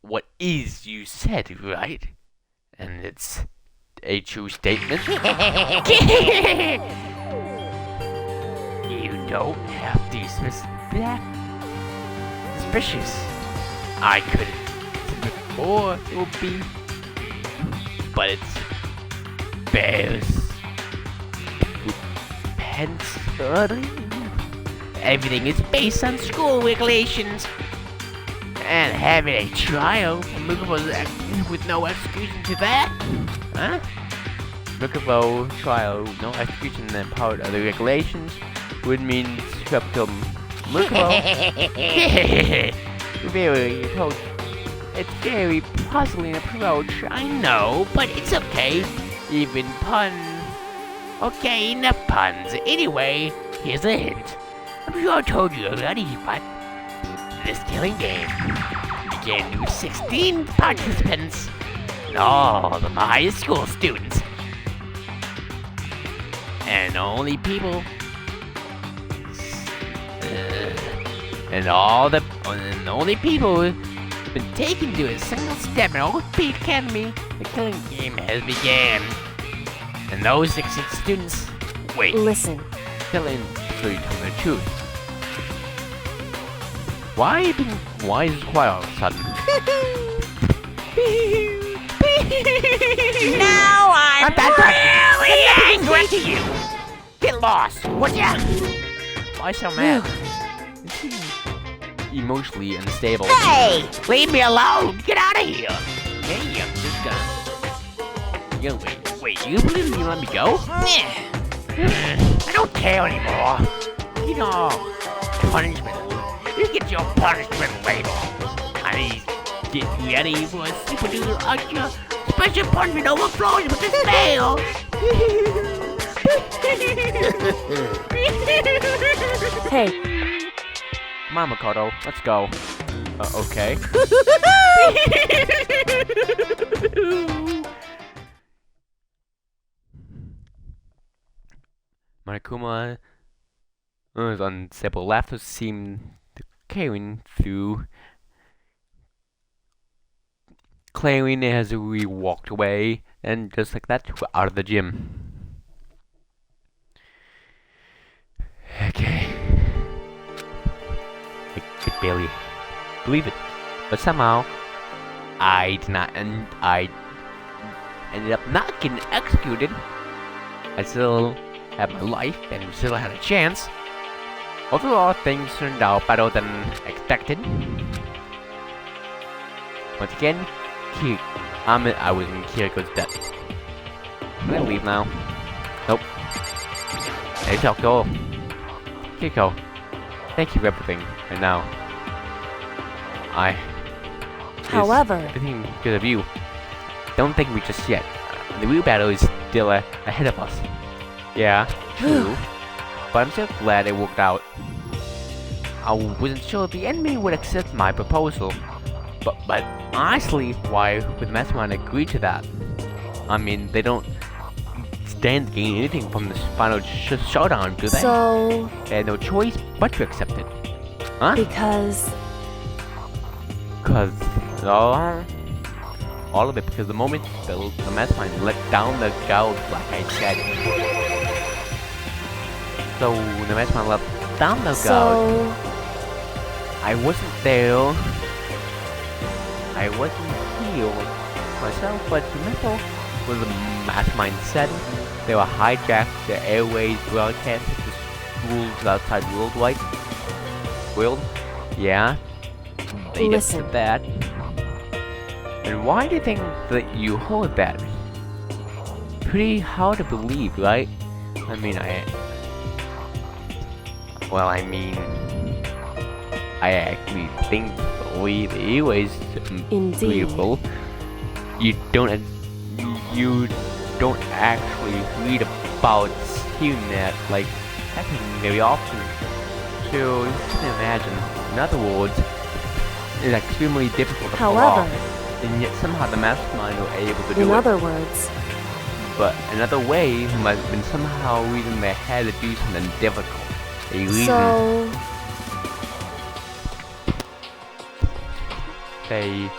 what is you said, right? And it's a true statement. You don't have to suspicious. I couldn't before it will be, but it's bears. Hence, everything is based on school regulations. And having a trial with no execution to that? Huh? Mukavo trial, no execution and part of the regulations would mean Streptil Mukavo. Very approach. It's very puzzling approach, I know, but it's okay. Even pun. Okay, enough puns. Anyway, here's a hint. I'm sure I told you already, but this killing game began with 16 participants and all the high school students. And only people and only people who've been taken to a single step in Old Peak Academy, the killing game has began. And those 16 students, wait, Listen. killing, so you tell the truth. Why is it quiet all of a sudden? Now I'm really angry to you. Get lost, would ya? Why so mad? You seem emotionally unstable. Hey! Leave me alone! Get out of here! Hey, I'm just gonna... Yo, wait, you believe you let me go? I don't care anymore. You know, punishment. You get your punishment later. I get ready for a super duper ultra special punishment overflows with despair. Hey, Mama Koto, let's go. Okay. Monokuma was unstable. Laughter seemed carrying through, clearing as we walked away, and just like that, we're out of the gym. Okay. I could barely believe it, but somehow I ended up not getting executed. I still had my life and still had a chance. Overall, things turned out better than expected. Once again, I was in Kiriko's debt. Can I leave now? Nope. Hey, Kyoko. Kiriko, thank you for everything. And now, however, everything because of you. Don't thank me just yet. The real battle is still ahead of us. Yeah, true. But I'm still glad it worked out. I wasn't sure if the enemy would accept my proposal. But honestly, why would the Mastermind agree to that? I mean, they don't stand to gain anything from this final showdown, do they? so They had no choice but to accept it. Huh? because all of it, because the moment the Mastermind let down the gouge, like I said. So the Mastermind let down the gouge. I wasn't there. I wasn't here myself, but remember when the Mastermind said they were hijacked the airways broadcast to schools outside world? Yeah, they did that. And why do you think that you heard that? Pretty hard to believe, right? I mean, I actually think believe it was believable. You don't actually read about hearing that like happening very often. So you can imagine. In other words, it's extremely difficult to pull off, and yet somehow the Mastermind were able to do it. In other words, but another way might have been somehow reason they had to do something difficult. A reason they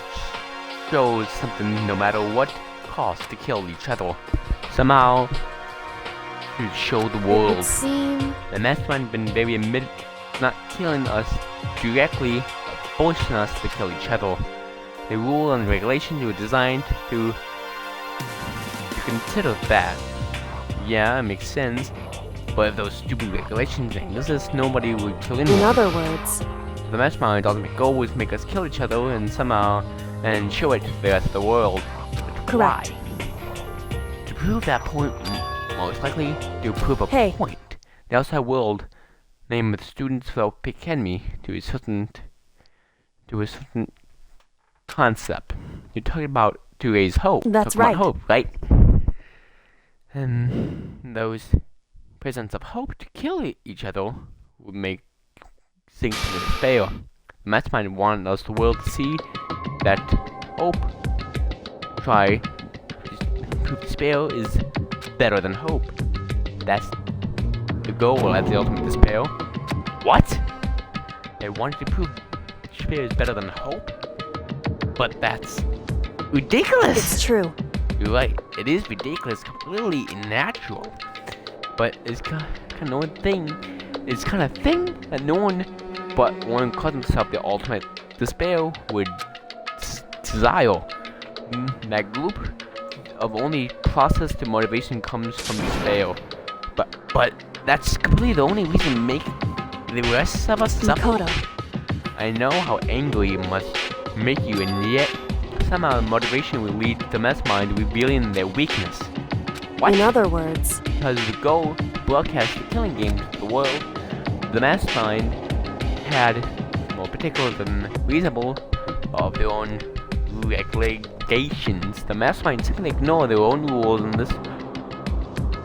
chose something no matter what cost to kill each other. Somehow to show the world. it seemed The Mastermind been very admitted not killing us directly, but forcing us to kill each other. The rule and regulations were designed to consider that. Yeah, it makes sense. But if those stupid regulations didn't exist, nobody would kill In anyone. other words, The Mastermind's ultimate goal was make us kill each other and somehow and show it to the rest of the world. But Correct. why? To prove that point, most likely to prove a Hey. point. The outside world, named the students felt pick enemy to a certain concept. You're talking about to raise hope. That's Talking about right. hope, right? And those presence of hope to kill each other would make sink to despair. The Mastermind wanted us, the world, to see that hope, try to prove despair is better than hope. That's the goal as the ultimate despair. What? They wanted to prove despair is better than hope? But that's ridiculous! it's true. You're right, it is ridiculous, completely unnatural. But it's kind of no thing. It's kind of thing that no one but one calls himself the ultimate despair would desire. That group of only process to motivation comes from despair. But that's completely the only reason to make the rest of us suffer. Makoto, I know how angry it must make you, and yet somehow motivation will lead the Mastermind revealing their weakness. What? in other words, Because the goal to broadcast the killing game to the world, the Mastermind had more particular than reasonable of their own regulations. The Mastermind simply ignored their own rules, and this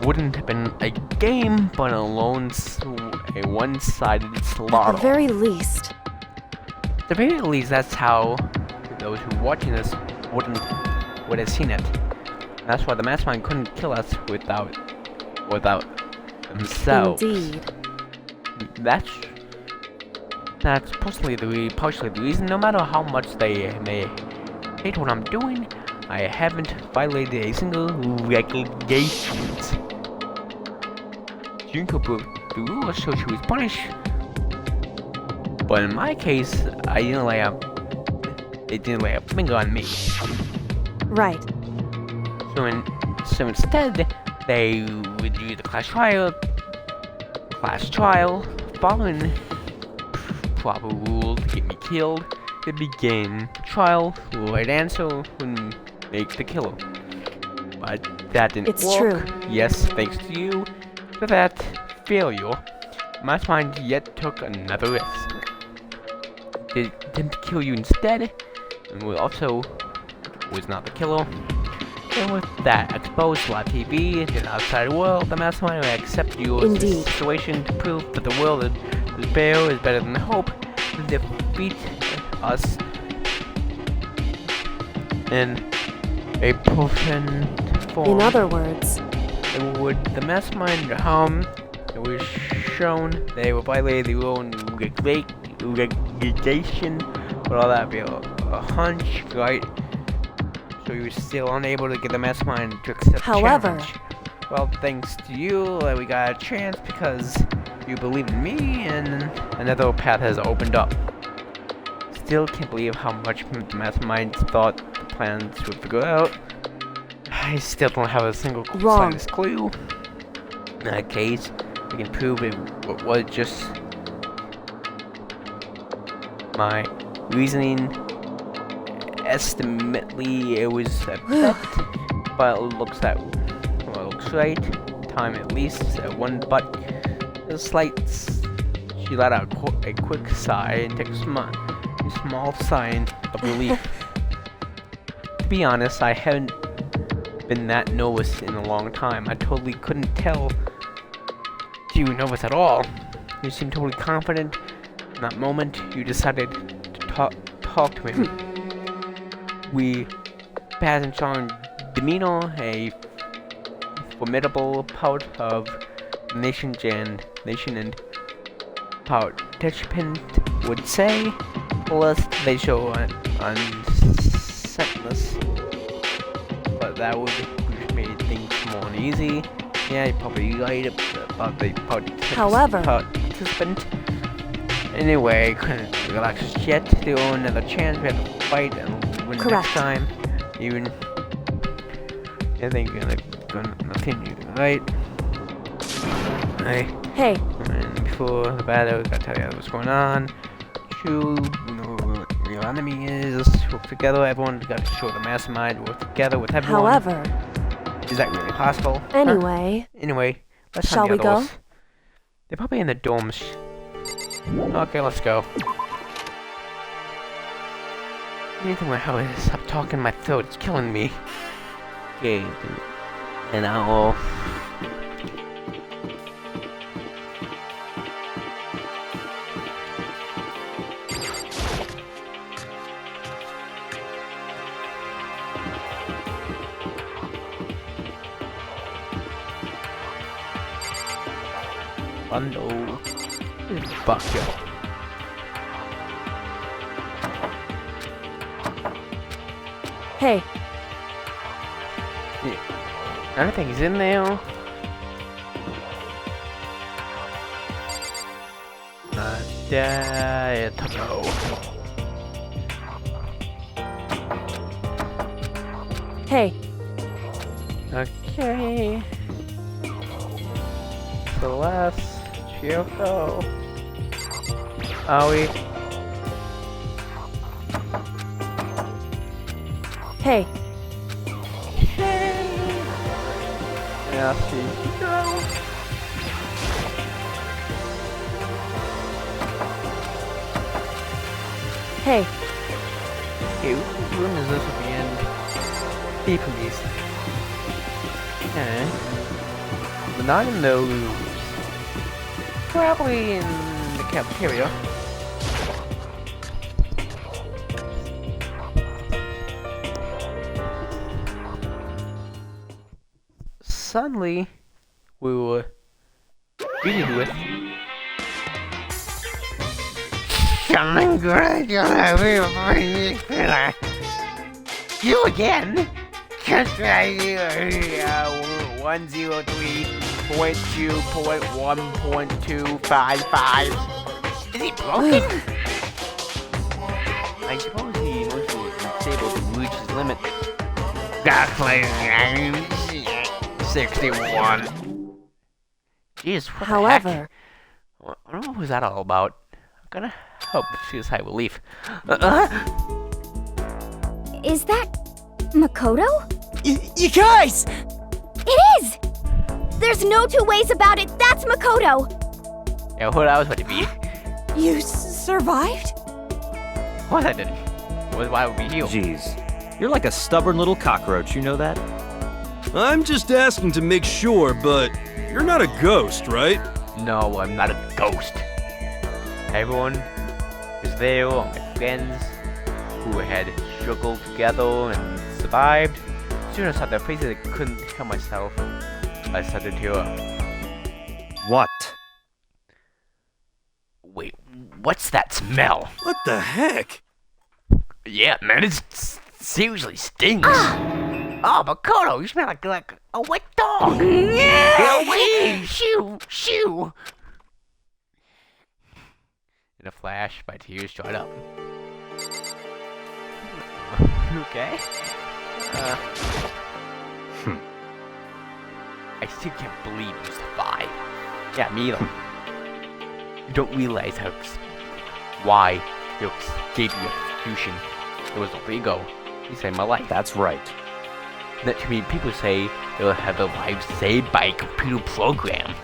wouldn't have been a game, but a one-sided at slaughter. the very least, At the very least, that's how those who watching this would have seen it. That's why the Mastermind couldn't kill us without themselves. indeed. That's partially the reason. No matter how much they may hate what I'm doing, I haven't violated a single regulations. Junko broke the rules, so she was punished. But in my case, they didn't lay a finger on me. Right. So instead, they would do the class trial, following proper rules to get me killed. It began trial, right answer would make the killer. But that didn't It's work. true. Yes, thanks to you. For that failure, Mastermind yet took another risk. They didn't kill you instead, and we also was not the killer. And with that exposed to live TV to the outside world, the Mastermind will accept your Indeed. situation to prove that the world of despair is better than hope, and defeat us in a potent form. In other words, It would the Mastermind it was shown they were violating their own regulation, but all that be a hunch, right? So you were still unable to get the Mastermind to accept However- the challenge. Well, thanks to you, we got a chance because you believed in me, and another path has opened up. Still can't believe how much the Mastermind thought the plans would figure out. I still don't have a single Wrong. slightest clue. In that case, we can prove it was just my reasoning. Estimately, it was a bet, but it looks right. Time at least at one, but a slight. She let out a quick sigh and took a small sign of relief. To be honest, I haven't been that nervous in a long time. I totally couldn't tell you were nervous at all. You seemed totally confident. In that moment, you decided to talk to him. We passed on demeanor, a formidable part of the nation and participant would say, lest they show unsettledness. But that would have made things more uneasy. Yeah, you're probably right about the participant. Anyway, couldn't relax just yet. They owe another chance. We have to fight and win Correct. next time. Even I think you're gonna continue, right? Hey, And before the battle, gotta tell you what's going on. You know what the real enemy is. Work together, everyone. Gotta show the mastermind. Work together with everyone. however, Is that really possible? anyway, Anyway, let's shall find the we others. go? They're probably in the dorms. Okay, let's go. Anything my hell is. Stop talking in my throat. It's killing me. Okay, and I'll. Bundle. Bucket. Hey, Everything's in there. To go. hey, Okay. Celeste, Chioko, Aoi. hey, Yeah, Chico. hey, Hey, what room is this at the end? Hey, please. Okay. But not in those. Probably in the cafeteria. Suddenly, we were greeted with something great. You again? Just right here. 103.2.1.255. Is he broken? I suppose he mostly disabled to reach his limit. Got playing 61. Jeez, what the heck? however, I don't know what was that all about. I'm gonna hope she has high relief. Is that Makoto? You guys! It is! There's no two ways about it. That's Makoto! Yeah, what else would it be? You survived? What I didn't. Why would we heal? Jeez, you're like a stubborn little cockroach, you know that? I'm just asking to make sure, but you're not a ghost, right? No, I'm not a ghost. Everyone is there, all my friends who had struggled together and survived. As soon as I saw their faces, I couldn't help myself. I started to What? wait, what's that smell? What the heck? Yeah, man, it seriously stinks. Oh, Makoto, you smell like a wet dog. Get away! Shoo! Shoo! In a flash, my tears dried up. Okay. I still can't believe you survived. Yeah, me either. You don't realize why you escaped the execution. It was a Lego. You saved my life. That's right. That to me, people say they'll have their lives saved by a computer program.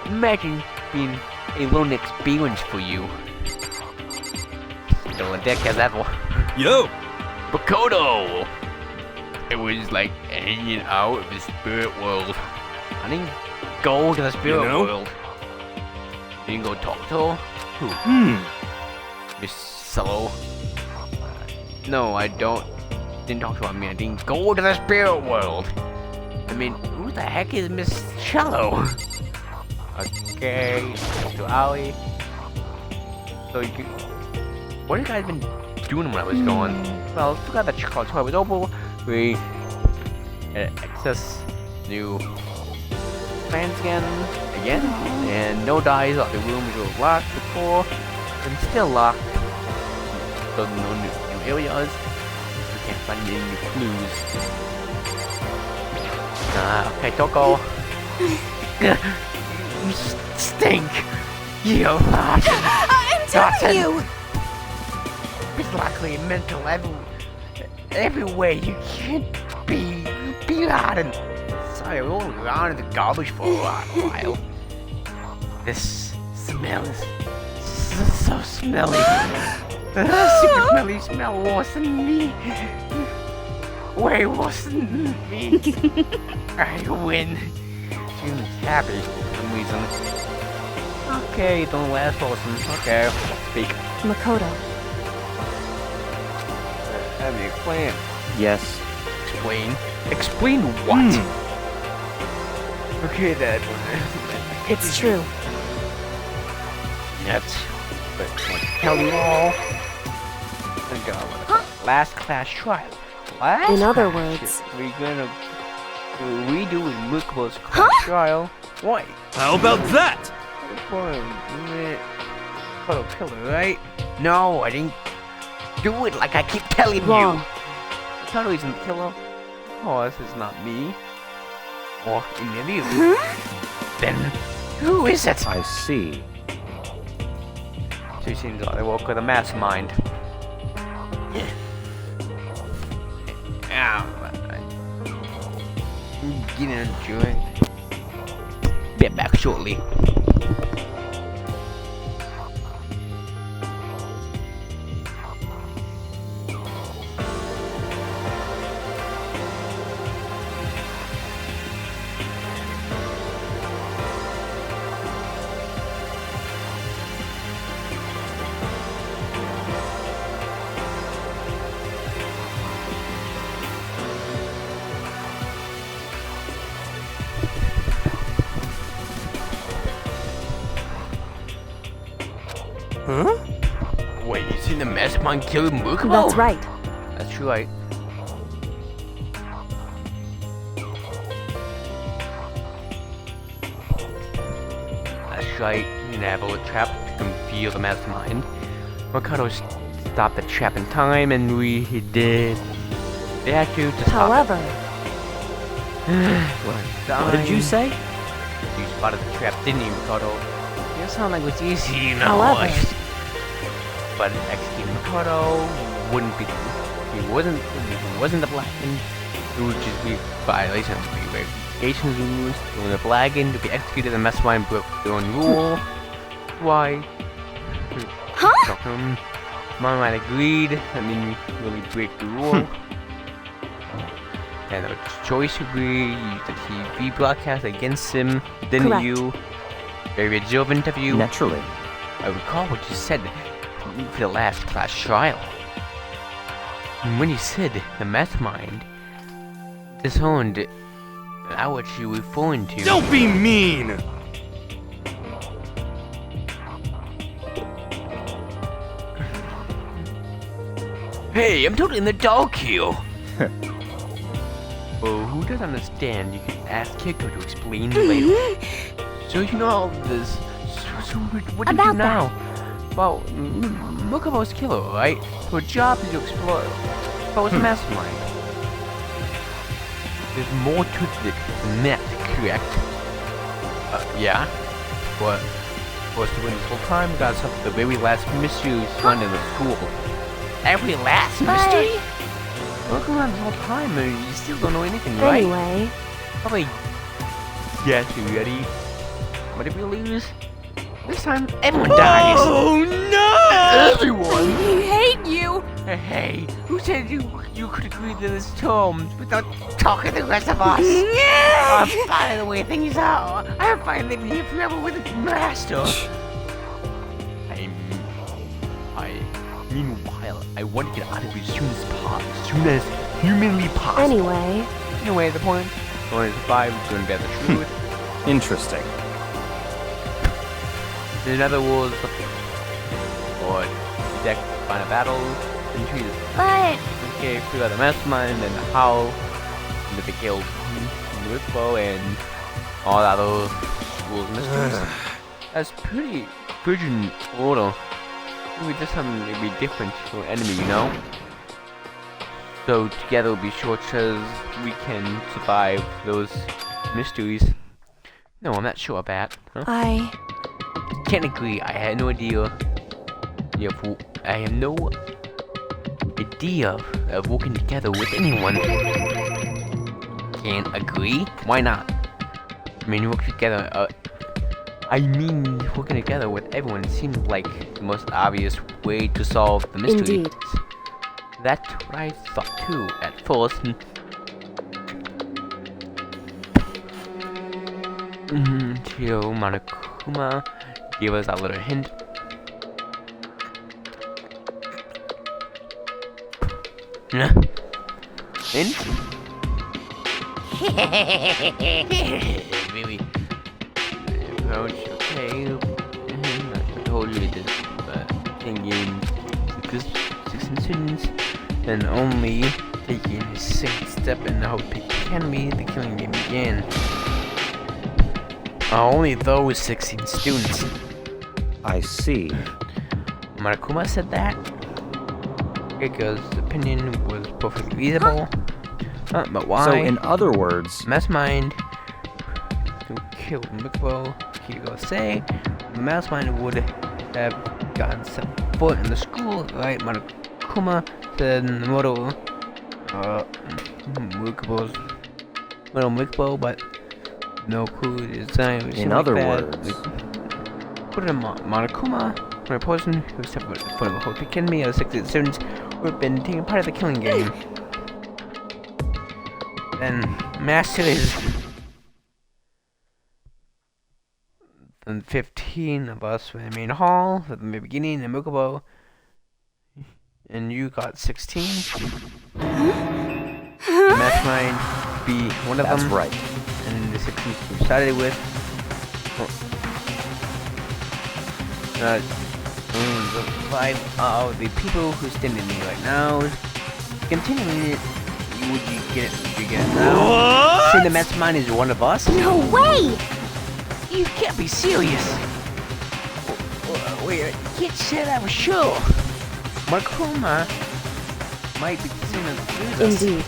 Imagine being a learning experience for you. Still a dick as ever. Yo! Makoto! It was like hanging out of the spirit world. I didn't go to the spirit You know? world. You didn't go talk to her? Who? Miss Cello? No, I didn't talk to her. I mean, I didn't go to the spirit world. I mean, who the heck is Miss Cello? Okay, to Ali. So you what have you guys been doing when I was gone? Well, I forgot that college tour was over. We had access new plans again, and no dice. All the rooms were locked before, and still locked. So no new areas. We can't find any new clues. Okay, Toko. You stink. You rotten. I'm telling you! It's likely mental every way you can't be rotten. Sorry, we were around in the garbage for a while. This smell is so smelly. Super smelly smell worse than me. Way worse than me. I win. Seems happy for some reason. Okay, don't last person. Okay, speak. Makoto, Have me explain. Yes. Explain? Explain what? Okay, that. it's true. That's. But I'll tell you all. I got last class trial. Last In other class words- shit. We're gonna redo with Muko's class trial. Why? How about that? Photo killer, right? No, I didn't do it like I keep telling Wrong. you. Koto isn't the killer. Oh, this is not me. Or any of you. Then, who is it? I see. She seems like they woke with a mastermind. Get into it. Get back shortly. Huh? Wait, you seen the mastermind kill Mukomo? That's right. That's right. That's right. You enable a trap to conceal the mastermind. Makoto stopped the trap in time, and we did. They had to stop However, What did you say? You spotted the trap, didn't you, Makoto? You sound like it was easy, you know. However. But executing Makoto wouldn't be. He wasn't the Blackened. It would just be violation of the verification rules. When the Blackened to be executed, the mastermind broke their own rule. Why? Huh? My mind agreed. I mean, really break the rule. And the choice agreed. Used the TV broadcast against him, didn't Correct. you? Very job interview. Naturally. I recall what you said for the last class trial. And when you said the mastermind disowned, that what you were referring to? Don't be mean! Hey, I'm totally in the dog here. Oh, who doesn't understand? You can ask Kiko to explain later. So you know all this. So what do you do About now? Well, Mukomo's killer, right? So her job is to explore Bo's mastermind. There's more to it than that, correct? Yeah. What? For us to win this whole time, we gotta solve the very last mystery found in the school. Every last mystery? Look around this whole time and you still don't know anything, right? anyway, Probably. Yes, you ready? But if you lose, this time everyone dies. Oh no! Everyone! I hate you! Hey, who said you could agree to this terms without talking to the rest of us? I'm fine the way things are. I'm fine living here forever with the master. Meanwhile, I want to get out of here as soon as humanly possible. anyway, The point. Going to survive, going to be the truth. Interesting. In other words, or deck find a battle and choose. But Okay, figure out the mastermind and how and the killed the Rippo and all that other schools mysteries. That's pretty virgin order. We just something to be different from an enemy, you know? So together we'll be sure as we can survive those mysteries. No, I'm not sure of that. Huh? Technically, I had no idea. I have no idea of working together with anyone. Can't agree? Why not? I mean, working together. Working together with everyone seems like the most obvious way to solve the mystery. Indeed. That's what I thought too at first. Until Monokuma gave us a little hint. Hint? Maybe. Approach, okay. I told you this thinking 16 students, and only taking a single step in the hope it can be the killing game began. Only those 16 students. I see. Monokuma said that because the opinion was perfectly reasonable. But why? So, in other words, Mastermind who killed Mikubo, Kigo say, the Mastermind would have gotten set foot in the school, right? Monokuma said in the middle, Mikubo, but no clue design. In other words, put it in Monokuma, when a person who stepped foot in the Hope Academy of 16 students would have been taking part of the killing game. Then Master is. Then 15 of us were in the main hall at the beginning, and Mikubo, and you got 16. Mastermind be one of them. that's right. And the 16 we started with. The 5 of the people who stand in me right now. Continuing it, would you get it? Would you get it now? What? Say the Mastermind is one of us? No way! You can't be serious. Wait, you can't say that for sure. Monokuma might be considered with us. Indeed.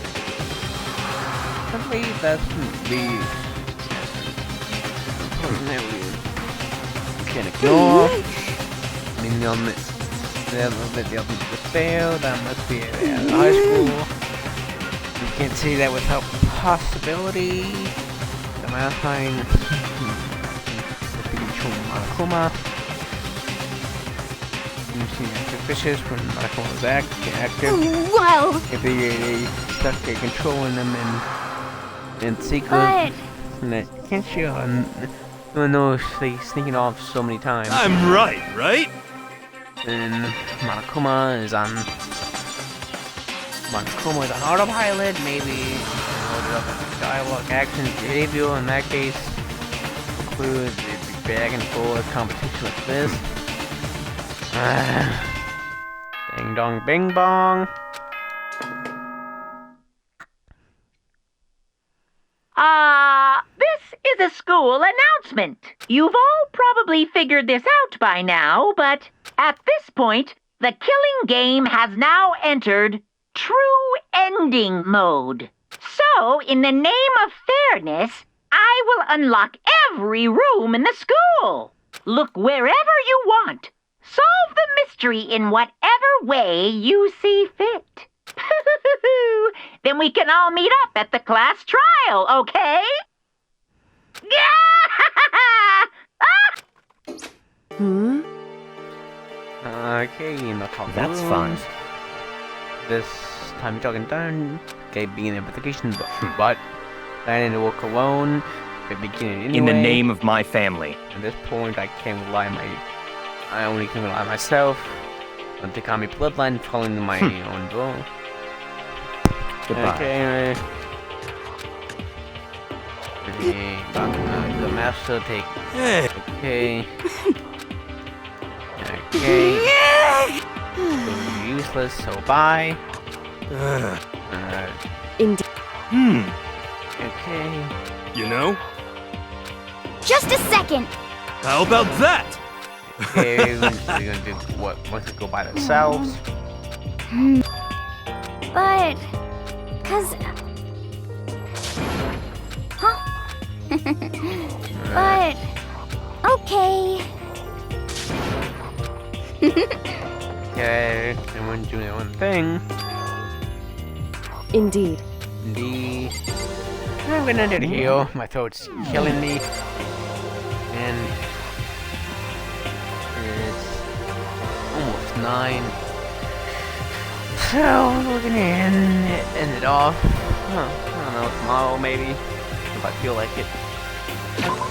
I believe that's the person that we can't ignore. I mean, the ultimate despair, that must be at high school. We can't say that without possibility. The Mastermind would be controlling Monokuma. You've seen active fishes when Monokuma was active. Well, If they stuck at controlling them in secret, but and can't you? No, they sneaking off so many times. I'm right? And Monokuma is on autopilot, maybe loaded up with dialogue, action, behavior. In that case, include the back and forth competition like this. Ding dong, bing bong. This is a school announcement. You've all probably figured this out by now, but at this point, the killing game has now entered true ending mode. So, in the name of fairness, I will unlock every room in the school. Look wherever you want. Solve the mystery in whatever way you see fit. Then we can all meet up at the class trial, okay? Okay, enough of That's rooms. fine. This time you're talking done. Okay, being an investigation, but planning to work alone. Beginning anyway. In the name of my family. At this point, I only can rely on myself. On the Takami bloodline, following my own goal. Goodbye. Okay. The master take. Hey. Okay. Okay. So useless. So bye. Indeed. Okay. You know? just a second. How about that? Okay, we're gonna do what? Once we go by themselves. But, cause, huh? But okay. Okay, everyone doing their own thing. Indeed. Indeed. I'm gonna need to heal. My throat's killing me. And it's almost 9. So we're gonna end it off. Huh, I don't know, tomorrow maybe. If I feel like it.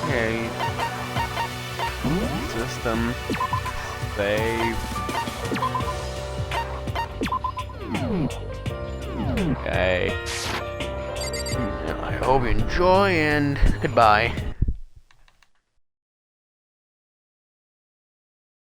Okay. System. Save. Okay. I hope you enjoy and goodbye.